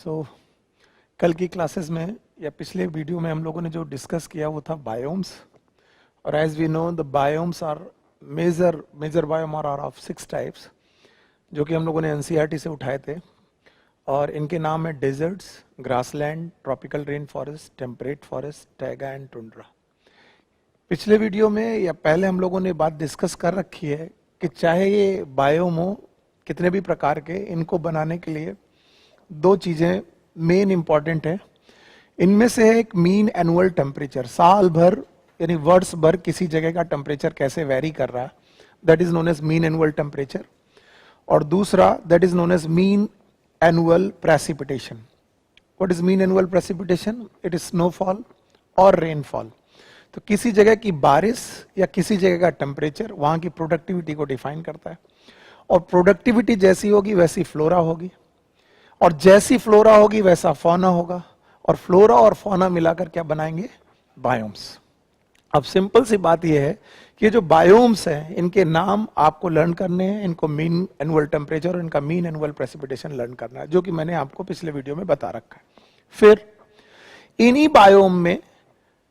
सो कल की क्लासेस में या पिछले वीडियो में हम लोगों ने जो डिस्कस किया वो था बायोम्स। और as we know the biomes are major biome are of 6 types, जो कि हम लोगों ने एनसीईआरटी से उठाए थे। और इनके नाम है deserts, grassland, tropical rain forest, temperate forest, taiga and tundra. पिछले वीडियो में या पहले हम लोगों ने बात डिस्कस कर रखी है कि चाहे ये बायोम हो कितने भी प्रकार के, इनको बनाने के लिए दो चीजें मेन इंपॉर्टेंट है। इनमें से है एक मीन एनुअल टेम्परेचर, साल भर यानी वर्ष भर किसी जगह का टेम्परेचर कैसे वेरी कर रहा है, that is known as mean annual temperature. और दूसरा that is known as mean annual precipitation. What is mean annual precipitation? It is snowfall और रेनफॉल। तो किसी जगह की बारिश या किसी जगह का टेम्परेचर वहां की प्रोडक्टिविटी को डिफाइन करता है। और प्रोडक्टिविटी जैसी होगी वैसी फ्लोरा होगी, और जैसी फ्लोरा होगी वैसा फौना होगा, और फ्लोरा और फौना मिलाकर क्या बनाएंगे? बायोम्स। अब सिंपल सी बात यह है कि ये जो बायोम्स हैं इनके नाम आपको लर्न करने हैं। इनको मीन एनुअल टेम्परेचर और इनका मीन एनुअल प्रेसिपिटेशन लर्न करना है, जो कि मैंने आपको पिछले वीडियो में बता रखा है। फिर इन्हीं बायोम में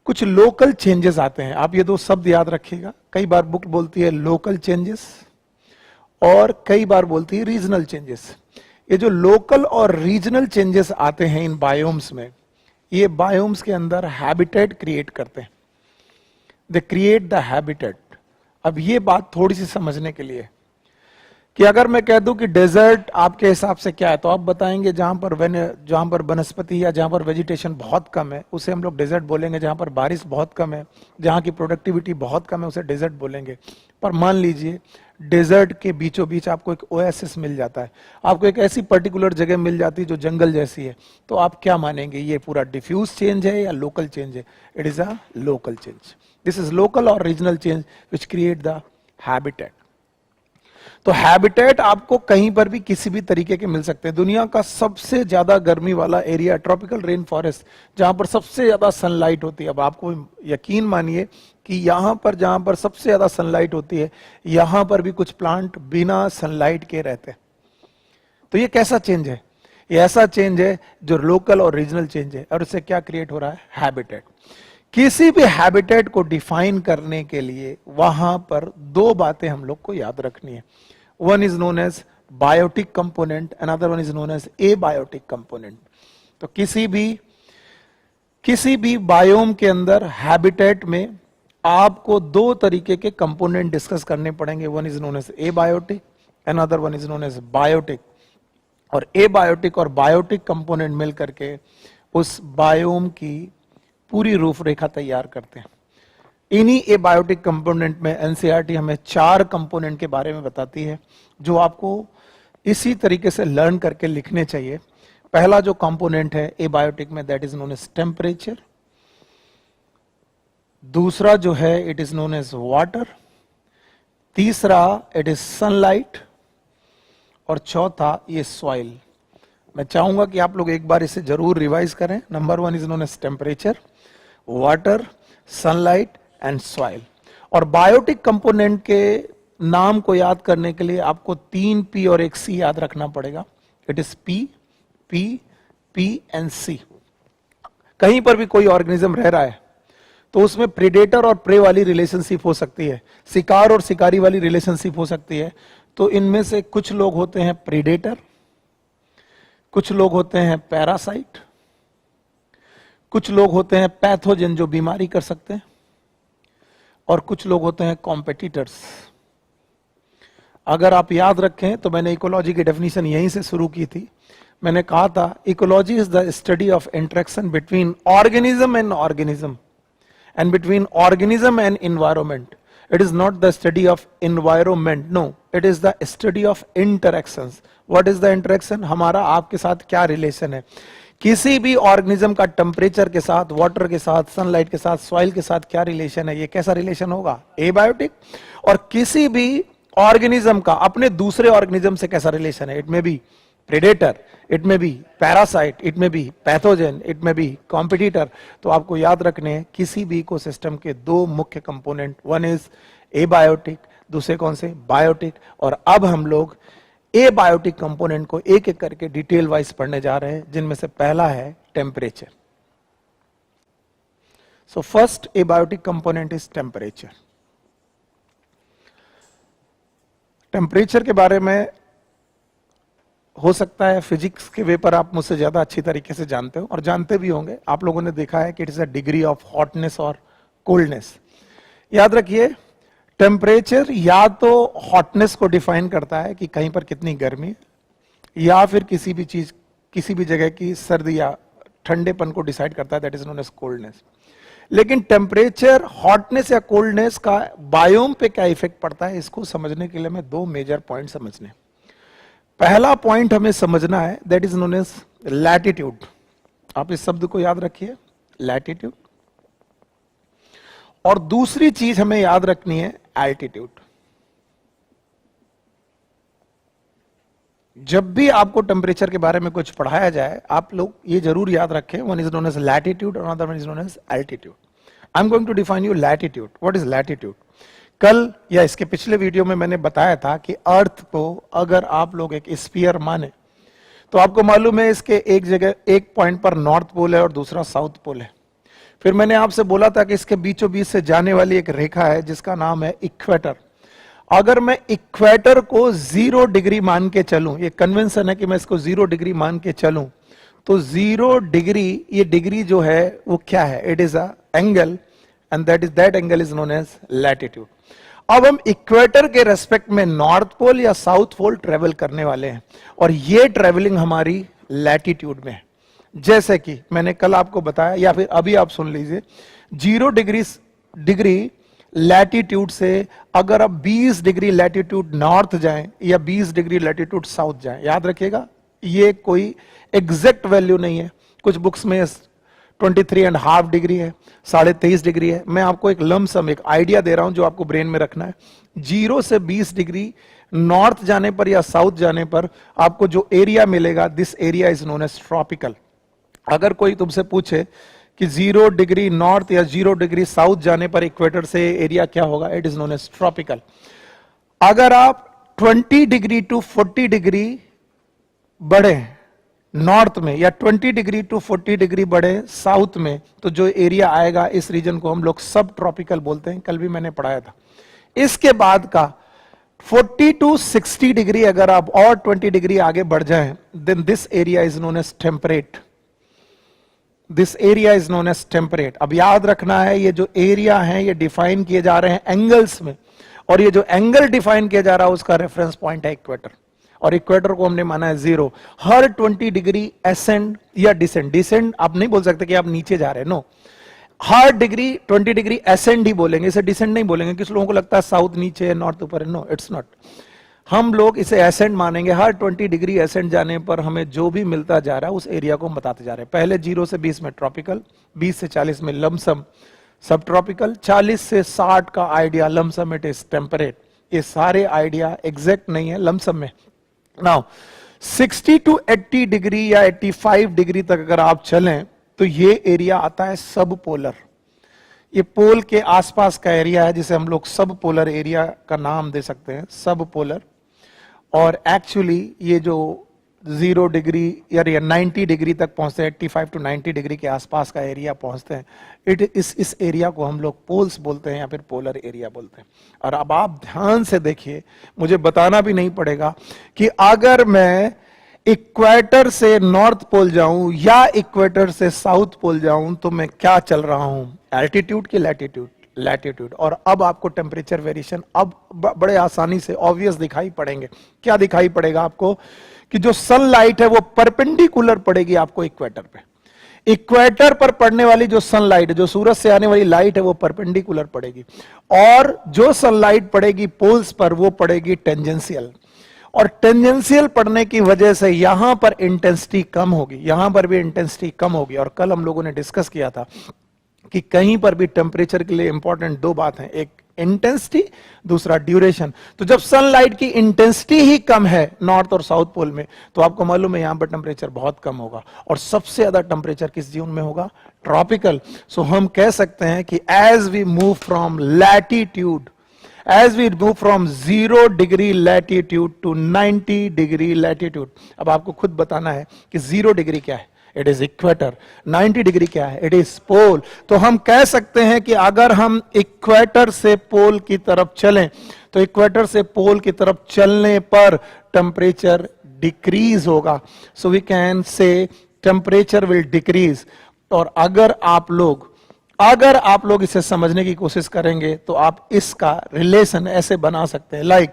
कुछ लोकल चेंजेस आते हैं। आप ये दो शब्द याद रखिएगा। कई बार बुक बोलती है लोकल चेंजेस और कई बार बोलती है रीजनल चेंजेस। ये जो लोकल और रीजनल चेंजेस आते हैं इन बायोम्स में, ये बायोम्स के अंदर हैबिटेट क्रिएट करते हैं। They create the habitat. अब ये बात थोड़ी सी समझने के लिए कि अगर मैं कह दूं कि डेजर्ट आपके हिसाब से क्या है, तो आप बताएंगे जहां पर वनस्पति या जहां पर वेजिटेशन बहुत कम है उसे हम लोग डेजर्ट बोलेंगे। जहां पर बारिश बहुत कम है, जहां की प्रोडक्टिविटी बहुत कम है, उसे डेजर्ट बोलेंगे। पर मान लीजिए डेजर्ट के बीचों बीच आपको एक ओएसिस मिल जाता है, आपको एक ऐसी पर्टिकुलर जगह मिल जाती है जो जंगल जैसी है, तो आप क्या मानेंगे? ये पूरा डिफ्यूज चेंज है या लोकल चेंज है? It is a local change. This is local और regional change which create the habitat. तो हैबिटेट आपको कहीं पर भी किसी भी तरीके के मिल सकते हैं। दुनिया का सबसे ज्यादा गर्मी वाला एरिया ट्रॉपिकल रेन फॉरेस्ट, जहां पर सबसे ज्यादा सनलाइट होती है। अब आपको यकीन मानिए कि यहां पर जहां पर सबसे ज्यादा सनलाइट होती है, यहां पर भी कुछ प्लांट बिना सनलाइट के रहते हैं। तो ये कैसा चेंज है? ये ऐसा चेंज है जो लोकल और रीजनल चेंज है। और इससे क्या क्रिएट हो रहा है? हैबिटेट। किसी भी हैबिटेट को डिफाइन करने के लिए वहां पर दो बातें हम लोग को याद रखनी है। One is known as biotic component, another one is known as abiotic component. तो किसी भी बायोम के अंदर हैबिटेट में आपको दो तरीके के कंपोनेंट डिस्कस करने पड़ेंगे। One is known as abiotic, another one is known as biotic. और एबायोटिक और बायोटिक कंपोनेंट मिलकर के उस बायोम की पूरी रूपरेखा तैयार करते हैं। इन्हीं एबायोटिक कंपोनेंट में एनसीईआरटी हमें 4 कंपोनेंट के बारे में बताती है, जो आपको इसी तरीके से लर्न करके लिखने चाहिए। पहला जो कंपोनेंट है एबायोटिक में, that is known as temperature. दूसरा जो है it is known as water. तीसरा इट इज सनलाइट। और चौथा ये सॉइल। मैं चाहूंगा कि आप लोग एक बार इसे जरूर रिवाइज करें। Number 1 is known as temperature, water, sunlight and soil. और बायोटिक कंपोनेंट के नाम को याद करने के लिए आपको 3 P और एक C याद रखना पड़ेगा। It is P, P, P and C। कहीं पर भी कोई ऑर्गेनिज्म रह रहा है तो उसमें प्रेडेटर और प्रे वाली रिलेशनशिप हो सकती है, शिकार और शिकारी वाली रिलेशनशिप हो सकती है। तो इनमें से कुछ लोग होते हैं प्रेडेटर, कुछ लोग होते हैं पैरासाइट, कुछ लोग होते हैं पैथोजन जो बीमारी कर सकते हैं, और कुछ लोग होते हैं कॉम्पिटिटर्स। अगर आप याद रखें तो मैंने इकोलॉजी की डेफिनेशन यहीं से शुरू की थी। मैंने कहा था ecology is the study of interaction between organism and organism and between organism and environment. It is not the study of environment, no, it is the study of interactions. What is the interaction? हमारा आपके साथ क्या relation है। किसी भी organism का temperature के साथ, वाटर के साथ, सनलाइट के साथ, सॉइल के साथ क्या रिलेशन है? ये कैसा रिलेशन होगा? एबायोटिक। और किसी भी ऑर्गेनिज्म का अपने दूसरे ऑर्गेनिज्म से कैसा रिलेशन है? इट में बी प्रेडेटर, इट में बी पैरासाइट, इट में बी पैथोजन, इट में बी कॉम्पिटिटर। तो आपको याद रखने हैं किसी भी इकोसिस्टम के दो मुख्य कंपोनेंट, वन इज एबायोटिक, दूसरे कौन से? बायोटिक। और अब हम लोग एबायोटिक कंपोनेंट को एक एक करके डिटेल वाइज पढ़ने जा रहे हैं, जिनमें से पहला है temperature. So first abiotic component is temperature. Temperature के बारे में हो सकता है फिजिक्स के वे पर आप मुझसे ज्यादा अच्छी तरीके से जानते हो, और जानते भी होंगे। आप लोगों ने देखा है कि it is a degree of hotness और कोल्डनेस। याद रखिए, टेम्परेचर या तो हॉटनेस को डिफाइन करता है कि कहीं पर कितनी गर्मी है, या फिर किसी भी चीज, किसी भी जगह की सर्दी या ठंडेपन को डिसाइड करता है, that is known as coldness. लेकिन टेम्परेचर, हॉटनेस या कोल्डनेस का बायोम पे क्या इफेक्ट पड़ता है, इसको समझने के लिए हमें दो मेजर पॉइंट समझने। पहला पॉइंट हमें समझना है, that is known as latitude. आप इस शब्द को याद रखिए, लैटिट्यूड। और दूसरी चीज हमें याद रखनी है, एल्टीट्यूड। जब भी आपको टेम्परेचर के बारे में कुछ पढ़ाया जाए, आप लोग ये जरूर याद रखें, one is known as latitude और another one is known as altitude. I am going to define you latitude. What is latitude? कल या इसके पिछले वीडियो में मैंने बताया था कि अर्थ को अगर आप लोग एक स्फीयर माने, तो आपको मालूम है इसके एक जगह, एक पॉइंट पर नॉर्थ पोल है और दूसरा साउथ पोल है। फिर मैंने आपसे बोला था कि इसके बीचों बीच से जाने वाली एक रेखा है जिसका नाम है इक्वेटर। अगर मैं इक्वेटर को 0 डिग्री मान के चलूं, ये कन्वेंशन है कि मैं इसको 0 डिग्री मान के चलूं, तो 0 डिग्री, ये डिग्री जो है वो क्या है? It is a angle, and that angle is known as latitude. अब हम इक्वेटर के रेस्पेक्ट में नॉर्थ पोल या साउथ पोल ट्रेवल करने वाले हैं, और ये ट्रेवलिंग हमारी लैटिट्यूड में है। जैसे कि मैंने कल आपको बताया, या फिर अभी आप सुन लीजिए, 0 डिग्री लैटिट्यूड से अगर आप 20 डिग्री लैटिट्यूड नॉर्थ जाएं या 20 डिग्री लैटिट्यूड साउथ जाएं, याद रखिएगा ये कोई एग्जैक्ट वैल्यू नहीं है। कुछ बुक्स में 23.5 डिग्री है, 23.5 डिग्री है। मैं आपको एक लमसम, एक आइडिया दे रहा हूं जो आपको ब्रेन में रखना है। 0 से 20 डिग्री नॉर्थ जाने पर या साउथ जाने पर आपको जो एरिया मिलेगा, this area is known as tropical. अगर कोई तुमसे पूछे कि 0 डिग्री नॉर्थ या 0 डिग्री साउथ जाने पर इक्वेटर से एरिया क्या होगा, it is known as tropical. अगर आप 20 डिग्री टू 40 डिग्री बढ़े नॉर्थ में, या 20 डिग्री टू 40 डिग्री बढ़े साउथ में, तो जो एरिया आएगा इस रीजन को हम लोग सब ट्रॉपिकल बोलते हैं। कल भी मैंने पढ़ाया था। इसके बाद का 40 टू 60 डिग्री अगर आप और 20 डिग्री आगे बढ़ जाएं, then this area is known as temperate. This area is known as temperate. अब याद रखना है, ये जो एरिया है ये डिफाइन किए जा रहे हैं एंगल्स में, और ये जो एंगल डिफाइन किया जा रहा है उसका रेफरेंस पॉइंट है इक्वेटर, और इक्वेटर को हमने माना है 0। हर 20 डिग्री एसेंड या डिसेंड, डिसेंड आप नहीं बोल सकते कि आप नीचे जा रहे हैं, नो, हर 20 डिग्री एसेंड ही बोलेंगे, इसे डिसेंड नहीं बोलेंगे। किस लोगों को लगता है साउथ नीचे है नॉर्थ ऊपर है, नो, इट्स नॉट। हम लोग इसे एसेंड मानेंगे। हर 20 डिग्री एसेंड जाने पर हमें जो भी मिलता जा रहा है उस एरिया को हम बताते जा रहे हैं। पहले 0 से 20 में ट्रॉपिकल, 20 से 40 में लमसम सब ट्रॉपिकल, 40 से 60 का idea lump sum it is temperate. ये सारे आइडिया एग्जैक्ट नहीं है, लमसम में। नाउ 60 टू 80 डिग्री या 85 डिग्री तक अगर आप चलें, तो ये एरिया आता है सब पोलर। ये पोल के आसपास का एरिया है जिसे हम लोग सब पोलर एरिया का नाम दे सकते हैं, सब पोलर। और एक्चुअली ये जो 0 डिग्री या 90 डिग्री तक पहुंचते हैं, 85 टू 90 डिग्री के आसपास का एरिया पहुंचते हैं, इस एरिया को हम लोग पोल्स बोलते हैं या फिर पोलर एरिया बोलते हैं। और अब आप ध्यान से देखिए, मुझे बताना भी नहीं पड़ेगा कि अगर मैं इक्वेटर से नॉर्थ पोल जाऊं या इक्वेटर से साउथ पोल जाऊं, तो मैं क्या चल रहा हूं, एल्टीट्यूड की लैटिट्यूड, लैटिट्यूड। और अब आपको टेम्परेचर वेरिएशन अब बड़े आसानी से ऑब्वियस दिखाई पड़ेंगे। क्या दिखाई पड़ेगा आपको? कि जो सनलाइट है वो परपेंडिकुलर पड़ेगी आपको इक्वेटर पे। इक्वेटर पर पड़ने वाली जो सनलाइट, जो सूरज से आने वाली लाइट है, वो परपेंडिकुलर पड़ेगी, और जो सनलाइट पड़ेगी पोल्स पर वो पड़ेगी टेंजेंशियल। और टेंजेंशियल पड़ने की वजह से यहां पर इंटेंसिटी कम होगी, यहां पर भी इंटेंसिटी कम होगी। और कल हम लोगों ने डिस्कस किया था कि कहीं पर भी टेम्परेचर के लिए इंपॉर्टेंट दो बात है, एक इंटेंसिटी, दूसरा ड्यूरेशन। तो जब सनलाइट की इंटेंसिटी ही कम है नॉर्थ और साउथ पोल में, तो आपको मालूम है यहां पर टेम्परेचर बहुत कम होगा। और सबसे ज्यादा टेम्परेचर किस जोन में होगा? ट्रॉपिकल। सो हम कह सकते हैं कि as we move from latitude As we move from 0 degree latitude to 90 degree latitude, अब आपको खुद बताना है कि 0 डिग्री क्या है, इट इज इक्वेटर। 90 डिग्री क्या है, इट इज पोल। तो हम कह सकते हैं कि अगर हम इक्वेटर से पोल की तरफ चलें तो इक्वेटर से पोल की तरफ चलने पर टेम्परेचर डिक्रीज होगा। So we can say temperature will decrease. और अगर आप लोग इसे समझने की कोशिश करेंगे तो आप इसका रिलेशन ऐसे बना सकते हैं, like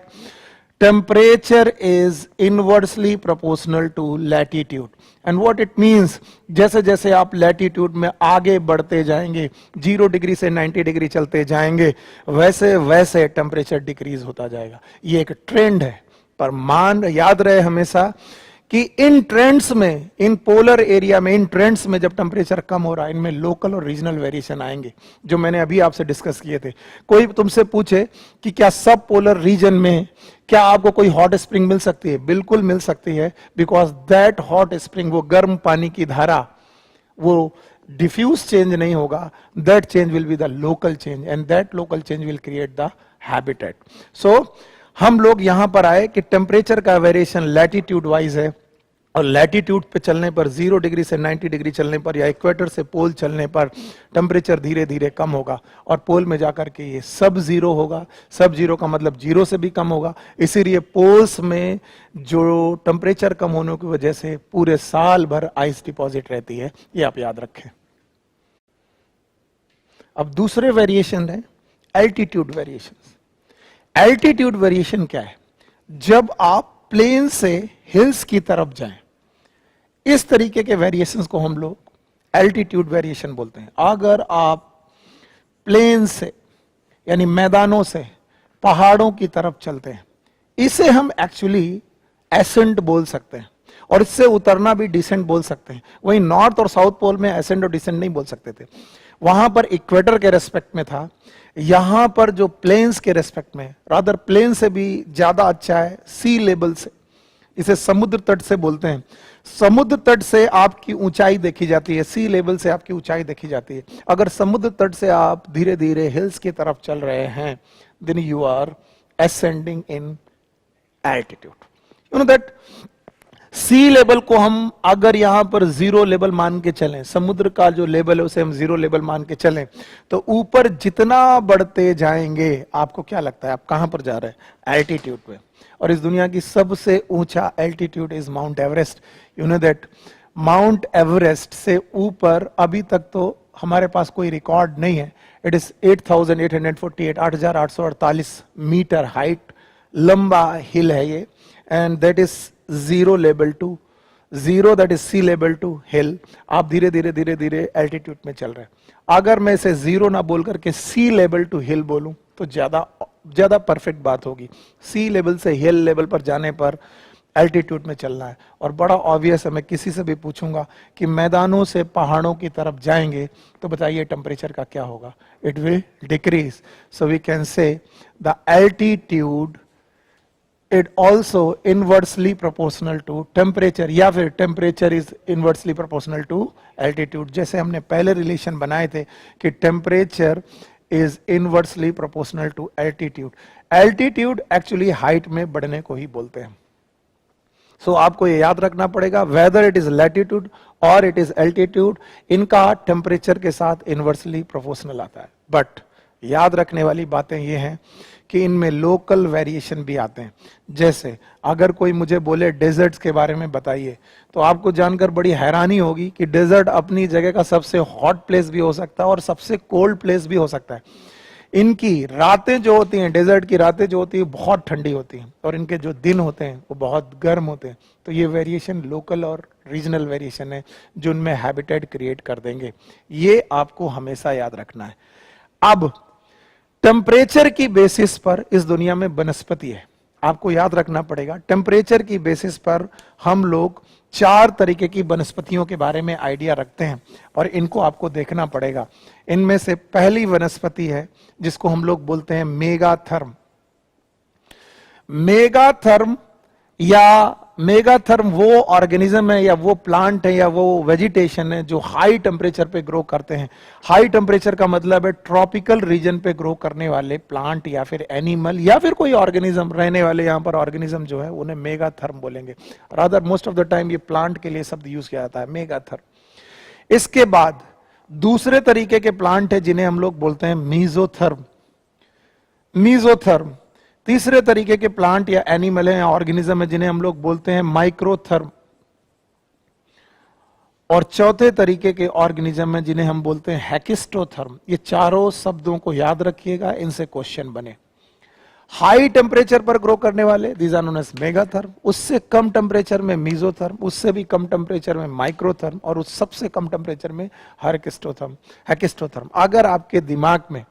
temperature is inversely proportional to latitude. And what it means, जैसे जैसे आप लैटिट्यूड में आगे बढ़ते जाएंगे, 0 डिग्री से 90 डिग्री चलते जाएंगे, वैसे वैसे टेम्परेचर डिक्रीज होता जाएगा। ये एक ट्रेंड है, पर मान याद रहे हमेशा कि इन ट्रेंड्स में, इन पोलर एरिया में, इन ट्रेंड्स में जब टेम्परेचर कम हो रहा है, इनमें लोकल और रीजनल वेरिएशन आएंगे, जो मैंने अभी आपसे डिस्कस किए थे। कोई तुमसे पूछे कि क्या सब पोलर रीजन में क्या आपको कोई हॉट स्प्रिंग मिल सकती है? बिल्कुल मिल सकती है, बिकॉज दैट हॉट स्प्रिंग, वो गर्म पानी की धारा, वो डिफ्यूज चेंज नहीं होगा, that change will be the local change, and that local change will create the habitat. So हम लोग यहां पर आए कि टेम्परेचर का वेरिएशन लैटिट्यूड वाइज है, और लैटिट्यूड पे चलने पर, 0 डिग्री से 90 डिग्री चलने पर या इक्वेटर से पोल चलने पर टेम्परेचर धीरे धीरे कम होगा, और पोल में जाकर के ये सब जीरो होगा। सब जीरो का मतलब 0 से भी कम होगा। इसीलिए पोल्स में जो टेम्परेचर कम होने की वजह से पूरे साल भर आइस डिपॉजिट रहती है, ये आप याद रखें। अब दूसरे वेरिएशन है एल्टीट्यूड वेरिएशन। एल्टीट्यूड वेरिएशन क्या है? जब आप प्लेन से हिल्स की तरफ जाएं, इस तरीके के वेरिएशंस को हम लोग एल्टीट्यूड वेरिएशन बोलते हैं। अगर आप प्लेन से यानी मैदानों से पहाड़ों की तरफ चलते हैं, इसे हम एक्चुअली एसेंट बोल सकते हैं, और इससे उतरना भी डिसेंट बोल सकते हैं। वहीं नॉर्थ और साउथ पोल में एसेंट और डिसेंट नहीं बोल सकते थे, वहां पर इक्वेटर के रेस्पेक्ट में था। यहां पर जो प्लेन्स के रेस्पेक्ट में, रादर प्लेन से भी ज्यादा अच्छा है सी लेवल से, इसे समुद्र तट से बोलते हैं। समुद्र तट से आपकी ऊंचाई देखी जाती है, सी लेवल से आपकी ऊंचाई देखी जाती है। अगर समुद्र तट से आप धीरे धीरे हिल्स की तरफ चल रहे हैं, then you are ascending in altitude. You know that sea level को हम अगर यहां पर 0 लेवल मान के चलें, समुद्र का जो लेवल है उसे हम 0 लेवल मान के चलें, तो ऊपर जितना बढ़ते जाएंगे, आपको क्या लगता है आप कहां पर जा रहे हैं? एल्टीट्यूड पे। और इस दुनिया की सबसे ऊंचा altitude is mount Everest. You know that mount Everest से ऊपर अभी तक तो हमारे पास कोई रिकॉर्ड नहीं है। इट इज 8,848 8,848 मीटर हाइट, लंबा हिल है ये, and that is 0 level to 0, that is sea level to hill. आप धीरे धीरे धीरे धीरे एल्टीट्यूड में चल रहे हैं। अगर मैं इसे 0 ना बोल करके सी लेवल टू हिल बोलूं तो ज्यादा परफेक्ट बात होगी। सी लेवल से हिल लेवल पर जाने पर एल्टीट्यूड में चलना है। और बड़ा ऑब्वियस है, मैं किसी से भी पूछूंगा कि मैदानों से पहाड़ों की तरफ जाएंगे तो बताइए टेम्परेचर का क्या होगा? It will decrease. So we can say the altitude it also inversely proportional to temperature, या फिर temperature is inversely proportional to altitude। जैसे हमने पहले रिलेशन बनाए थे कि temperature is inversely proportional to altitude। altitude actually height में बढ़ने को ही बोलते हैं। सो आपको ये याद रखना पड़ेगा, whether it is latitude or it is altitude, इनका टेम्परेचर के साथ इनवर्सली प्रोपोर्शनल आता है। बट याद रखने वाली बातें ये हैं कि इनमें लोकल वेरिएशन भी आते हैं। जैसे अगर कोई मुझे बोले डेजर्ट्स के बारे में बताइए, तो आपको जानकर बड़ी हैरानी होगी कि डेजर्ट अपनी जगह का सबसे हॉट प्लेस भी हो सकता है और सबसे कोल्ड प्लेस भी हो सकता है। इनकी रातें जो होती हैं, डेजर्ट की रातें जो होती है बहुत ठंडी होती हैं, और इनके जो दिन होते हैं वो बहुत गर्म होते हैं। तो ये वेरिएशन लोकल और रीजनल वेरिएशन है जो उनमें हैबिटेट क्रिएट कर देंगे। ये आपको हमेशा याद रखना है। अब टेम्परेचर की बेसिस पर इस दुनिया में वनस्पति है, आपको याद रखना पड़ेगा। टेम्परेचर की बेसिस पर हम लोग 4 तरीके की वनस्पतियों के बारे में आइडिया रखते हैं, और इनको आपको देखना पड़ेगा। इनमें से पहली वनस्पति है जिसको हम लोग बोलते हैं मेगाथर्म। मेगाथर्म या मेगाथर्म वो ऑर्गेनिज्म है या वो प्लांट है या वो वेजिटेशन है जो हाई टेम्परेचर पे ग्रो करते हैं। हाई टेम्परेचर का मतलब है ट्रॉपिकल रीजन पे ग्रो करने वाले प्लांट या फिर एनिमल या फिर कोई ऑर्गेनिज्म रहने वाले यहां पर ऑर्गेनिज्म जो है उन्हें मेगाथर्म बोलेंगे। Rather most of the time ये प्लांट के लिए शब्द यूज किया जाता है मेगाथर्म। इसके बाद दूसरे तरीके के प्लांट है जिन्हें हम लोग बोलते हैं मीजोथर्म। मीजोथर्म तीसरे तरीके के प्लांट या एनिमल है या ऑर्गेनिज्म है जिन्हें हम लोग बोलते हैं माइक्रोथर्म। और चौथे तरीके के ऑर्गेनिज्म है जिन्हें हम बोलते हैं हैकिस्टोथर्म। ये चारों शब्दों को याद रखिएगा, इनसे क्वेश्चन बने। हाई टेम्परेचर पर ग्रो करने वाले these are known as megatherm, उससे कम टेम्परेचर में मीजोथर्म, उससे भी कम टेम्परेचर में माइक्रोथर्म और उस सबसे कम टेम्परेचर में हैकिस्टोथर्म। अगर आपके दिमाग में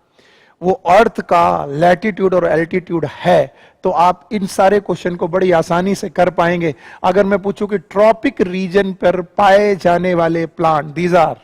वो अर्थ का लैटिट्यूड और एल्टीट्यूड है तो आप इन सारे क्वेश्चन को बड़ी आसानी से कर पाएंगे। अगर मैं पूछूं कि ट्रॉपिक रीजन पर पाए जाने वाले प्लांट दीज आर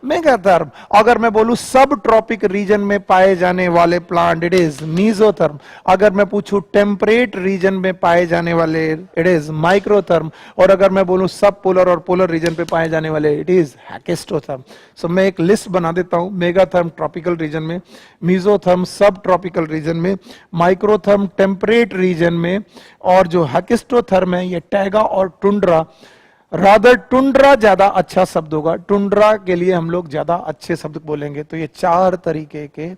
मेगाथर्म, अगर मैं बोलूं सब ट्रॉपिक रीजन में पाए जाने वाले प्लांट इट इज मीजोथर्म, अगर मैं पूछूं टेम्परेट रीजन में पाए जाने वाले इट इज माइक्रोथर्म, और अगर मैं बोलूं सब पोलर और पोलर रीजन पे पाए जाने वाले इट इज हैकिस्टोथर्म। सो मैं एक लिस्ट बना देता हूं, मेगाथर्म ट्रॉपिकल रीजन में, मीजोथर्म सब ट्रॉपिकल रीजन में, माइक्रोथर्म टेम्परेट रीजन में, और जो हैकिस्टोथर्म है ये टैगा और टुंड्रा। रादर टुंड्रा ज्यादा अच्छा शब्द होगा, टुंड्रा के लिए हम लोग ज्यादा अच्छे शब्द बोलेंगे। तो ये चार तरीके के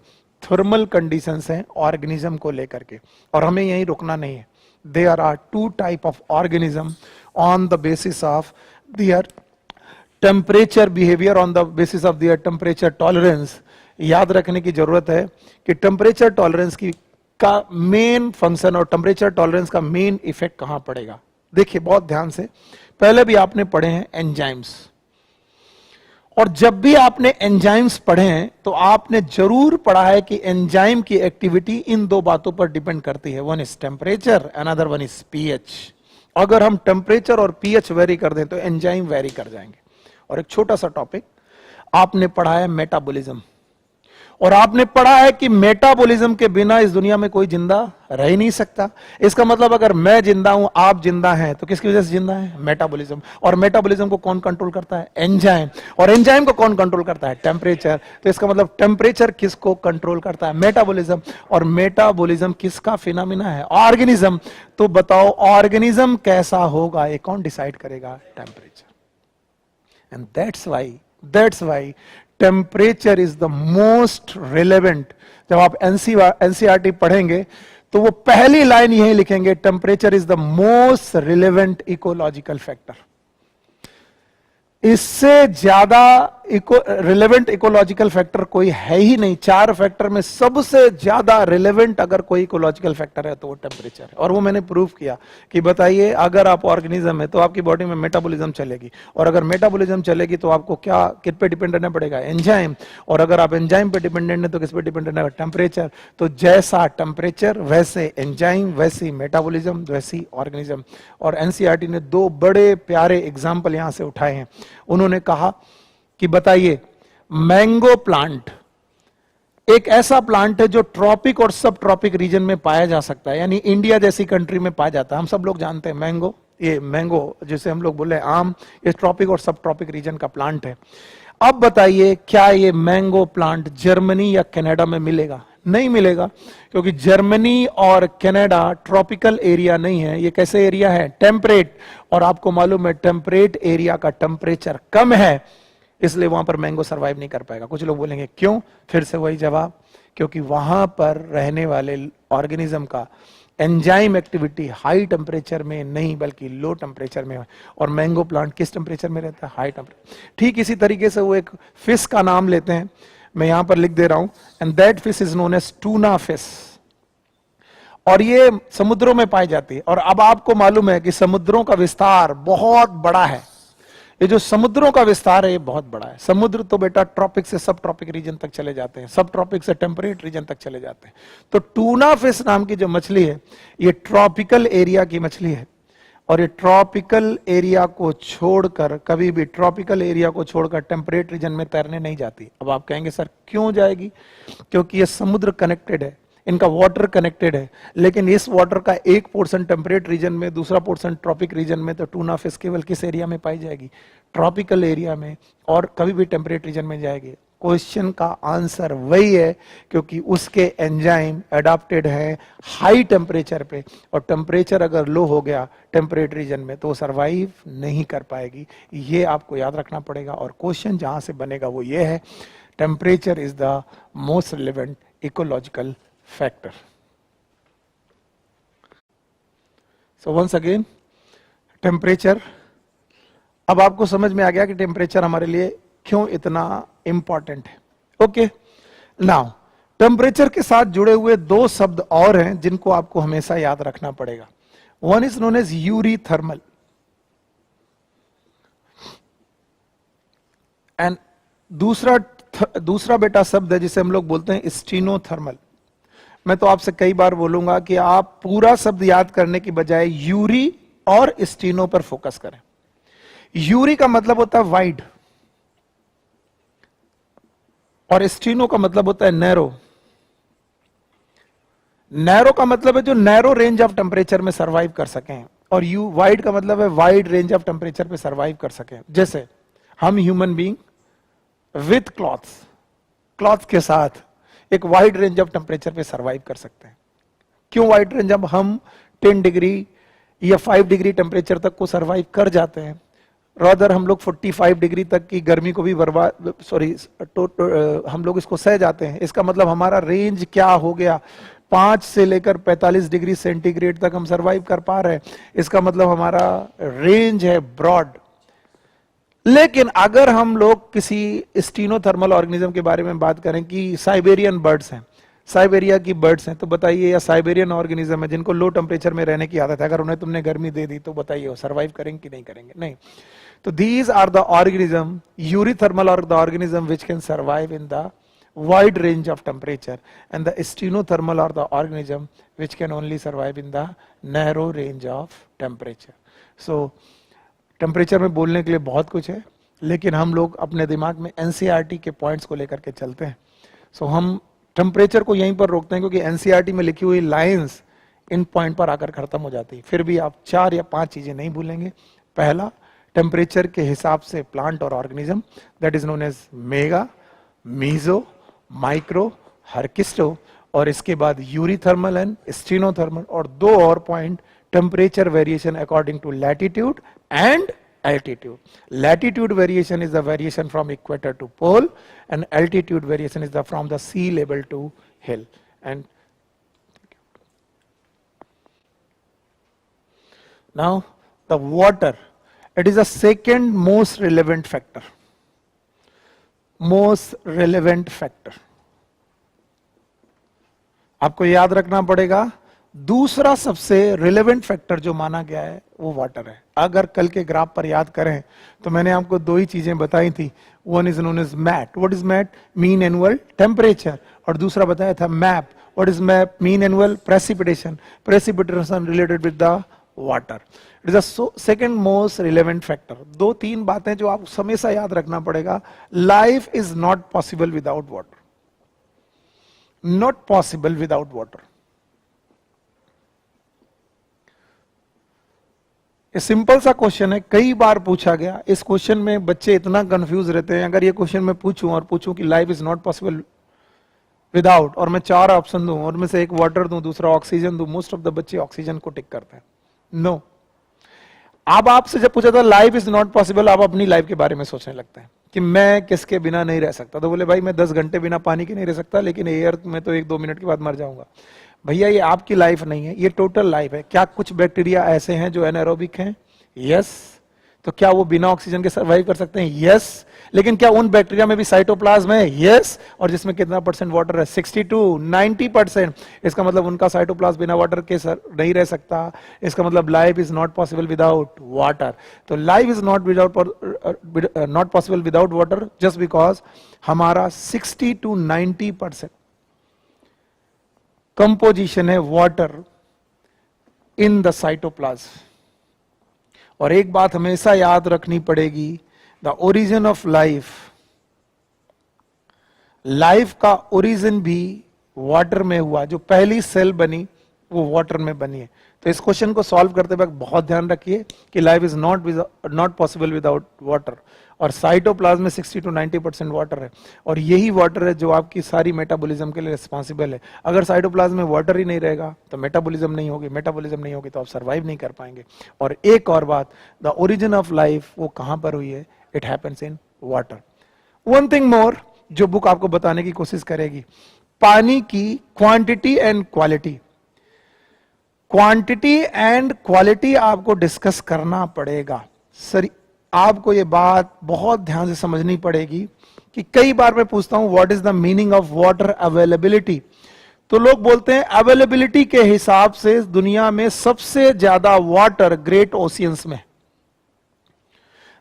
थर्मल कंडीशंस हैं ऑर्गेनिज्म को लेकर के, और हमें यहीं रुकना नहीं है। There are two type of organism on the basis of their temperature behaviour, on the basis of their temperature tolerance. याद रखने की जरूरत है कि टेम्परेचर टॉलरेंस की का मेन फंक्शन और टेम्परेचर टॉलरेंस का मेन इफेक्ट कहां पड़ेगा। देखिए बहुत ध्यान से, पहले भी आपने पढ़े हैं एंजाइम्स, और जब भी आपने एंजाइम्स पढ़े हैं तो आपने जरूर पढ़ा है कि एंजाइम की एक्टिविटी इन दो बातों पर डिपेंड करती है, one is temperature, another one is pH. अगर हम टेम्परेचर और पीएच वेरी कर दें तो एंजाइम वेरी कर जाएंगे। और एक छोटा सा टॉपिक आपने पढ़ा है मेटाबॉलिज्म, और आपने पढ़ा है कि मेटाबॉलिज्म के बिना इस दुनिया में कोई जिंदा रह ही नहीं सकता। इसका मतलब अगर मैं जिंदा हूं, आप जिंदा हैं, तो किसकी वजह से जिंदा है? मेटाबॉलिज्म। और मेटाबॉलिज्म को कौन कंट्रोल करता है? एंजाइम। और एंजाइम को कौन कंट्रोल करता है? टेम्परेचर। तो इसका मतलब टेम्परेचर किसको कंट्रोल करता है? मेटाबॉलिज्म। और मेटाबॉलिज्म किसका फिनोमिना है? ऑर्गेनिज्म। तो बताओ ऑर्गेनिज्म कैसा होगा, ये कौन डिसाइड करेगा? Temperature. And that's why temperature is the most relevant. जब आप एनसीईआरटी पढ़ेंगे तो वो पहली लाइन यही लिखेंगे, temperature is the most relevant ecological factor. इससे ज्यादा रिलेवेंट इकोलॉजिकल फैक्टर कोई है ही नहीं। चार फैक्टर में सबसे ज्यादा रिलेवेंट अगर कोई इकोलॉजिकल फैक्टर है तो वो टेम्परेचर है। और वो मैंने प्रूव किया कि बताइए अगर आप ऑर्गेनिज्म है तो आपकी बॉडी में मेटाबॉलिज्म चलेगी, और अगर मेटाबॉलिज्म चलेगी तो आपको क्या किस पे डिपेंड रहना पड़ेगा? एंजाइम। और अगर आप एंजाइम पे डिपेंडेंट है तो किस पे डिपेंड रहना? टेम्परेचर। तो जैसा टेम्परेचर वैसे एंजाइम, वैसी मेटाबॉलिज्म, वैसी ऑर्गेनिज्म। और एनसीईआरटी ने दो बड़े प्यारे एग्जाम्पल यहां से उठाए हैं। उन्होंने कहा कि बताइए मैंगो प्लांट एक ऐसा प्लांट है जो ट्रॉपिक और सब ट्रॉपिक रीजन में पाया जा सकता है, यानी इंडिया जैसी कंट्री में पाया जाता है। हम सब लोग जानते हैं मैंगो, ये मैंगो जिसे हम लोग बोले आम, ये ट्रॉपिक और सब ट्रॉपिक रीजन का प्लांट है। अब बताइए क्या ये मैंगो प्लांट जर्मनी या कनाडा में मिलेगा? नहीं मिलेगा, क्योंकि जर्मनी और कनाडा ट्रॉपिकल एरिया नहीं है। ये कैसे एरिया है? टेम्परेट। और आपको मालूम है टेम्परेट एरिया का टेम्परेचर कम है, इसलिए वहां पर मैंगो सरवाइव नहीं कर पाएगा। कुछ लोग बोलेंगे क्यों? फिर से वही जवाब, क्योंकि वहां पर रहने वाले ऑर्गेनिज्म का एंजाइम एक्टिविटी हाई टेम्परेचर में नहीं बल्कि लो टेम्परेचर में है। और मैंगो प्लांट किस टेम्परेचर में रहता है? High temperature. ठीक इसी तरीके से वो एक फिश का नाम लेते हैं, मैं यहां पर लिख दे रहा हूं, and that fish is known as tuna fish, और ये समुद्रों में पाई जाती है। और अब आपको मालूम है कि समुद्रों का विस्तार बहुत बड़ा है। ये जो समुद्रों का विस्तार है ये बहुत बड़ा है। समुद्र तो बेटा ट्रॉपिक से सब ट्रॉपिक रीजन तक चले जाते हैं, सब ट्रॉपिक से टेम्परेट रीजन तक चले जाते हैं। तो टूना फिश नाम की जो मछली है ये ट्रॉपिकल एरिया की मछली है, और ये ट्रॉपिकल एरिया को छोड़कर कभी भी ट्रॉपिकल एरिया को छोड़कर टेम्परेट रीजन में तैरने नहीं जाती। अब आप कहेंगे सर क्यों जाएगी? क्योंकि ये समुद्र कनेक्टेड है, इनका वाटर कनेक्टेड है, लेकिन इस वाटर का एक पोर्शन टेम्परेट रीजन में, दूसरा पोर्शन ट्रॉपिक रीजन में, तो टूना फिश केवल किस एरिया में पाई जाएगी? ट्रॉपिकल एरिया में, और कभी भी टेम्परेट रीजन में जाएगी। क्वेश्चन का आंसर वही है, क्योंकि उसके एंजाइम अडॉप्टेड है हाई टेम्परेचर पे, और टेम्परेचर अगर लो हो गया टेम्परेट रीजन में तो सरवाइव नहीं कर पाएगी। ये आपको याद रखना पड़ेगा, और क्वेश्चन जहां से बनेगा वो ये है, temperature is the most relevant ecological factor. So once again, temperature, अब आपको समझ में आ गया कि टेम्परेचर हमारे लिए क्यों इतना इंपॉर्टेंट है। ओके, नाउ टेम्परेचर के साथ जुड़े हुए दो शब्द और हैं जिनको आपको हमेशा याद रखना पड़ेगा। One is known as eurythermal and दूसरा बेटा शब्द है जिसे हम लोग बोलते हैं स्टीनोथर्मल। मैं तो आपसे कई बार बोलूंगा कि आप पूरा शब्द याद करने की बजाय यूरी और स्टीनो पर फोकस करें। यूरी का मतलब होता है वाइड, और स्टीनो का मतलब होता है नैरो। नैरो का मतलब है जो नैरो रेंज ऑफ टेम्परेचर में सरवाइव कर सकें, और यू वाइड का मतलब है वाइड रेंज ऑफ टेम्परेचर पे सरवाइव कर सकें। जैसे हम ह्यूमन बीइंग विथ क्लॉथ्स के साथ एक वाइड रेंज ऑफ टेम्परेचर पे सरवाइव कर सकते हैं। क्यों वाइड रेंज? जब हम 10 डिग्री या 5 डिग्री टेम्परेचर तक को सरवाइव कर जाते हैं, रादर हम लोग 45 डिग्री तक की गर्मी को भी हम लोग इसको सह जाते हैं। इसका मतलब हमारा रेंज क्या हो गया? 5 से लेकर 45 डिग्री सेंटीग्रेड तक हम सरवाइव कर पा रहे हैं। इसका मतलब हमारा रेंज है ब्रॉड। लेकिन अगर हम लोग किसी स्टीनोथर्मल ऑर्गेनिज्म के बारे में बात करें कि साइबेरियन बर्ड्स हैं, साइबेरिया की बर्ड्स हैं, तो बताइए, या साइबेरियन ऑर्गेनिज्म है जिनको लो टेम्परेचर में रहने की आदत है, अगर उन्हें तुमने गर्मी दे दी तो बताइए वो सर्वाइव करेंगे कि नहीं करेंगे? नहीं। तो these are the organism, eurythermal are the organism which can survive in the wide range of temperature, and the stenothermal are the organism which can only survive in the narrow range of temperature. So temperature में बोलने के लिए बहुत कुछ है, लेकिन हम लोग अपने दिमाग में एनसीईआरटी के पॉइंट्स को लेकर के चलते हैं। सो हम टेम्परेचर को यहीं पर रोकते हैं, क्योंकि एनसीईआरटी में लिखी हुई लाइंस इन पॉइंट पर आकर खत्म हो जाती है। फिर भी आप 4 या 5 चीजें नहीं भूलेंगे। पहला, टेम्परेचर के हिसाब से प्लांट और organism, that is known as mega, meso, micro, हर्किस्टो, और इसके बाद यूरीथर्मल एंड स्टीनोथर्मल, और 2 और point, temperature variation according to latitude and altitude. Latitude variation is the variation from equator to pole, and altitude variation is the from the sea level to hill. And now the water, it is the second most relevant factor. Most relevant factor. आपको याद रखना पड़ेगा, दूसरा सबसे relevant factor जो माना गया है वो वाटर है। अगर कल के ग्राफ पर याद करें तो मैंने आपको 2 ही चीजें बताई थी। One is known as MAT, what is MAT? Mean annual temperature. और दूसरा बताया था MAP, what is MAP? Mean annual precipitation, precipitation related with the water. It is the second most relevant factor. 2-3 बातें जो आप हमेशा याद रखना पड़ेगा। Life is not possible without water, not possible without water. ये सिंपल सा क्वेश्चन है, कई बार पूछा गया। इस क्वेश्चन में बच्चे इतना कंफ्यूज रहते हैं। अगर ये क्वेश्चन मैं पूछूं और पूछूं कि life is not possible without, और मैं 4 ऑप्शन दूं और में से एक वाटर दूं, दूसरा ऑक्सीजन दूं, मोस्ट ऑफ द बच्चे ऑक्सीजन को टिक करते हैं। नो। अब आपसे जब पूछा था लाइफ इज नॉट पॉसिबल, आप अपनी लाइफ के बारे में सोचने लगते हैं कि मैं किसके बिना नहीं रह सकता। तो बोले भाई मैं 10 घंटे बिना पानी के नहीं रह सकता, लेकिन एयर में तो 1-2 मिनट के बाद मर जाऊंगा। भैया ये आपकी लाइफ नहीं है, ये टोटल लाइफ है। क्या कुछ बैक्टीरिया ऐसे हैं जो एनारोबिक हैं? यस। तो क्या वो बिना ऑक्सीजन के सर्वाइव कर सकते हैं? यस। लेकिन क्या उन बैक्टीरिया में भी साइटोप्लाज्म है? यस। और जिसमें कितना % वाटर है? 60-90%। इसका मतलब उनका साइटोप्लाज्म बिना वाटर के नहीं रह सकता। इसका मतलब life is not possible without water. तो life is not possible without water just because हमारा 60-90% कंपोजिशन है वाटर इन द साइटोप्लाज्म। और एक बात हमेशा याद रखनी पड़ेगी, the origin of life, life का ओरिजिन भी वाटर में हुआ, जो पहली सेल बनी वो वाटर में बनी है। तो इस क्वेश्चन को सॉल्व करते वक्त बहुत ध्यान रखिए कि life is not possible without water, और साइटोप्लाज्म में 60 to 90% वाटर है, और यही वाटर है जो आपकी सारी मेटाबॉलिज्म के लिए रिस्पॉन्सिबल है। अगर साइटोप्लाज्म में वाटर ही नहीं रहेगा तो मेटाबॉलिज्म नहीं होगी, मेटाबॉलिज्म नहीं होगी तो आप सर्वाइव नहीं कर पाएंगे। और एक और बात, द ओरिजिन ऑफ लाइफ वो कहां पर हुई है? It happens in water. One thing more जो बुक आपको बताने की कोशिश करेगी, पानी की quantity and quality, quantity and quality आपको डिस्कस करना पड़ेगा। सर आपको ये बात बहुत ध्यान से समझनी पड़ेगी कि कई बार मैं पूछता हूं what is the meaning of water availability, तो लोग बोलते हैं अवेलेबिलिटी के हिसाब से दुनिया में सबसे ज्यादा वाटर ग्रेट ओशियंस में,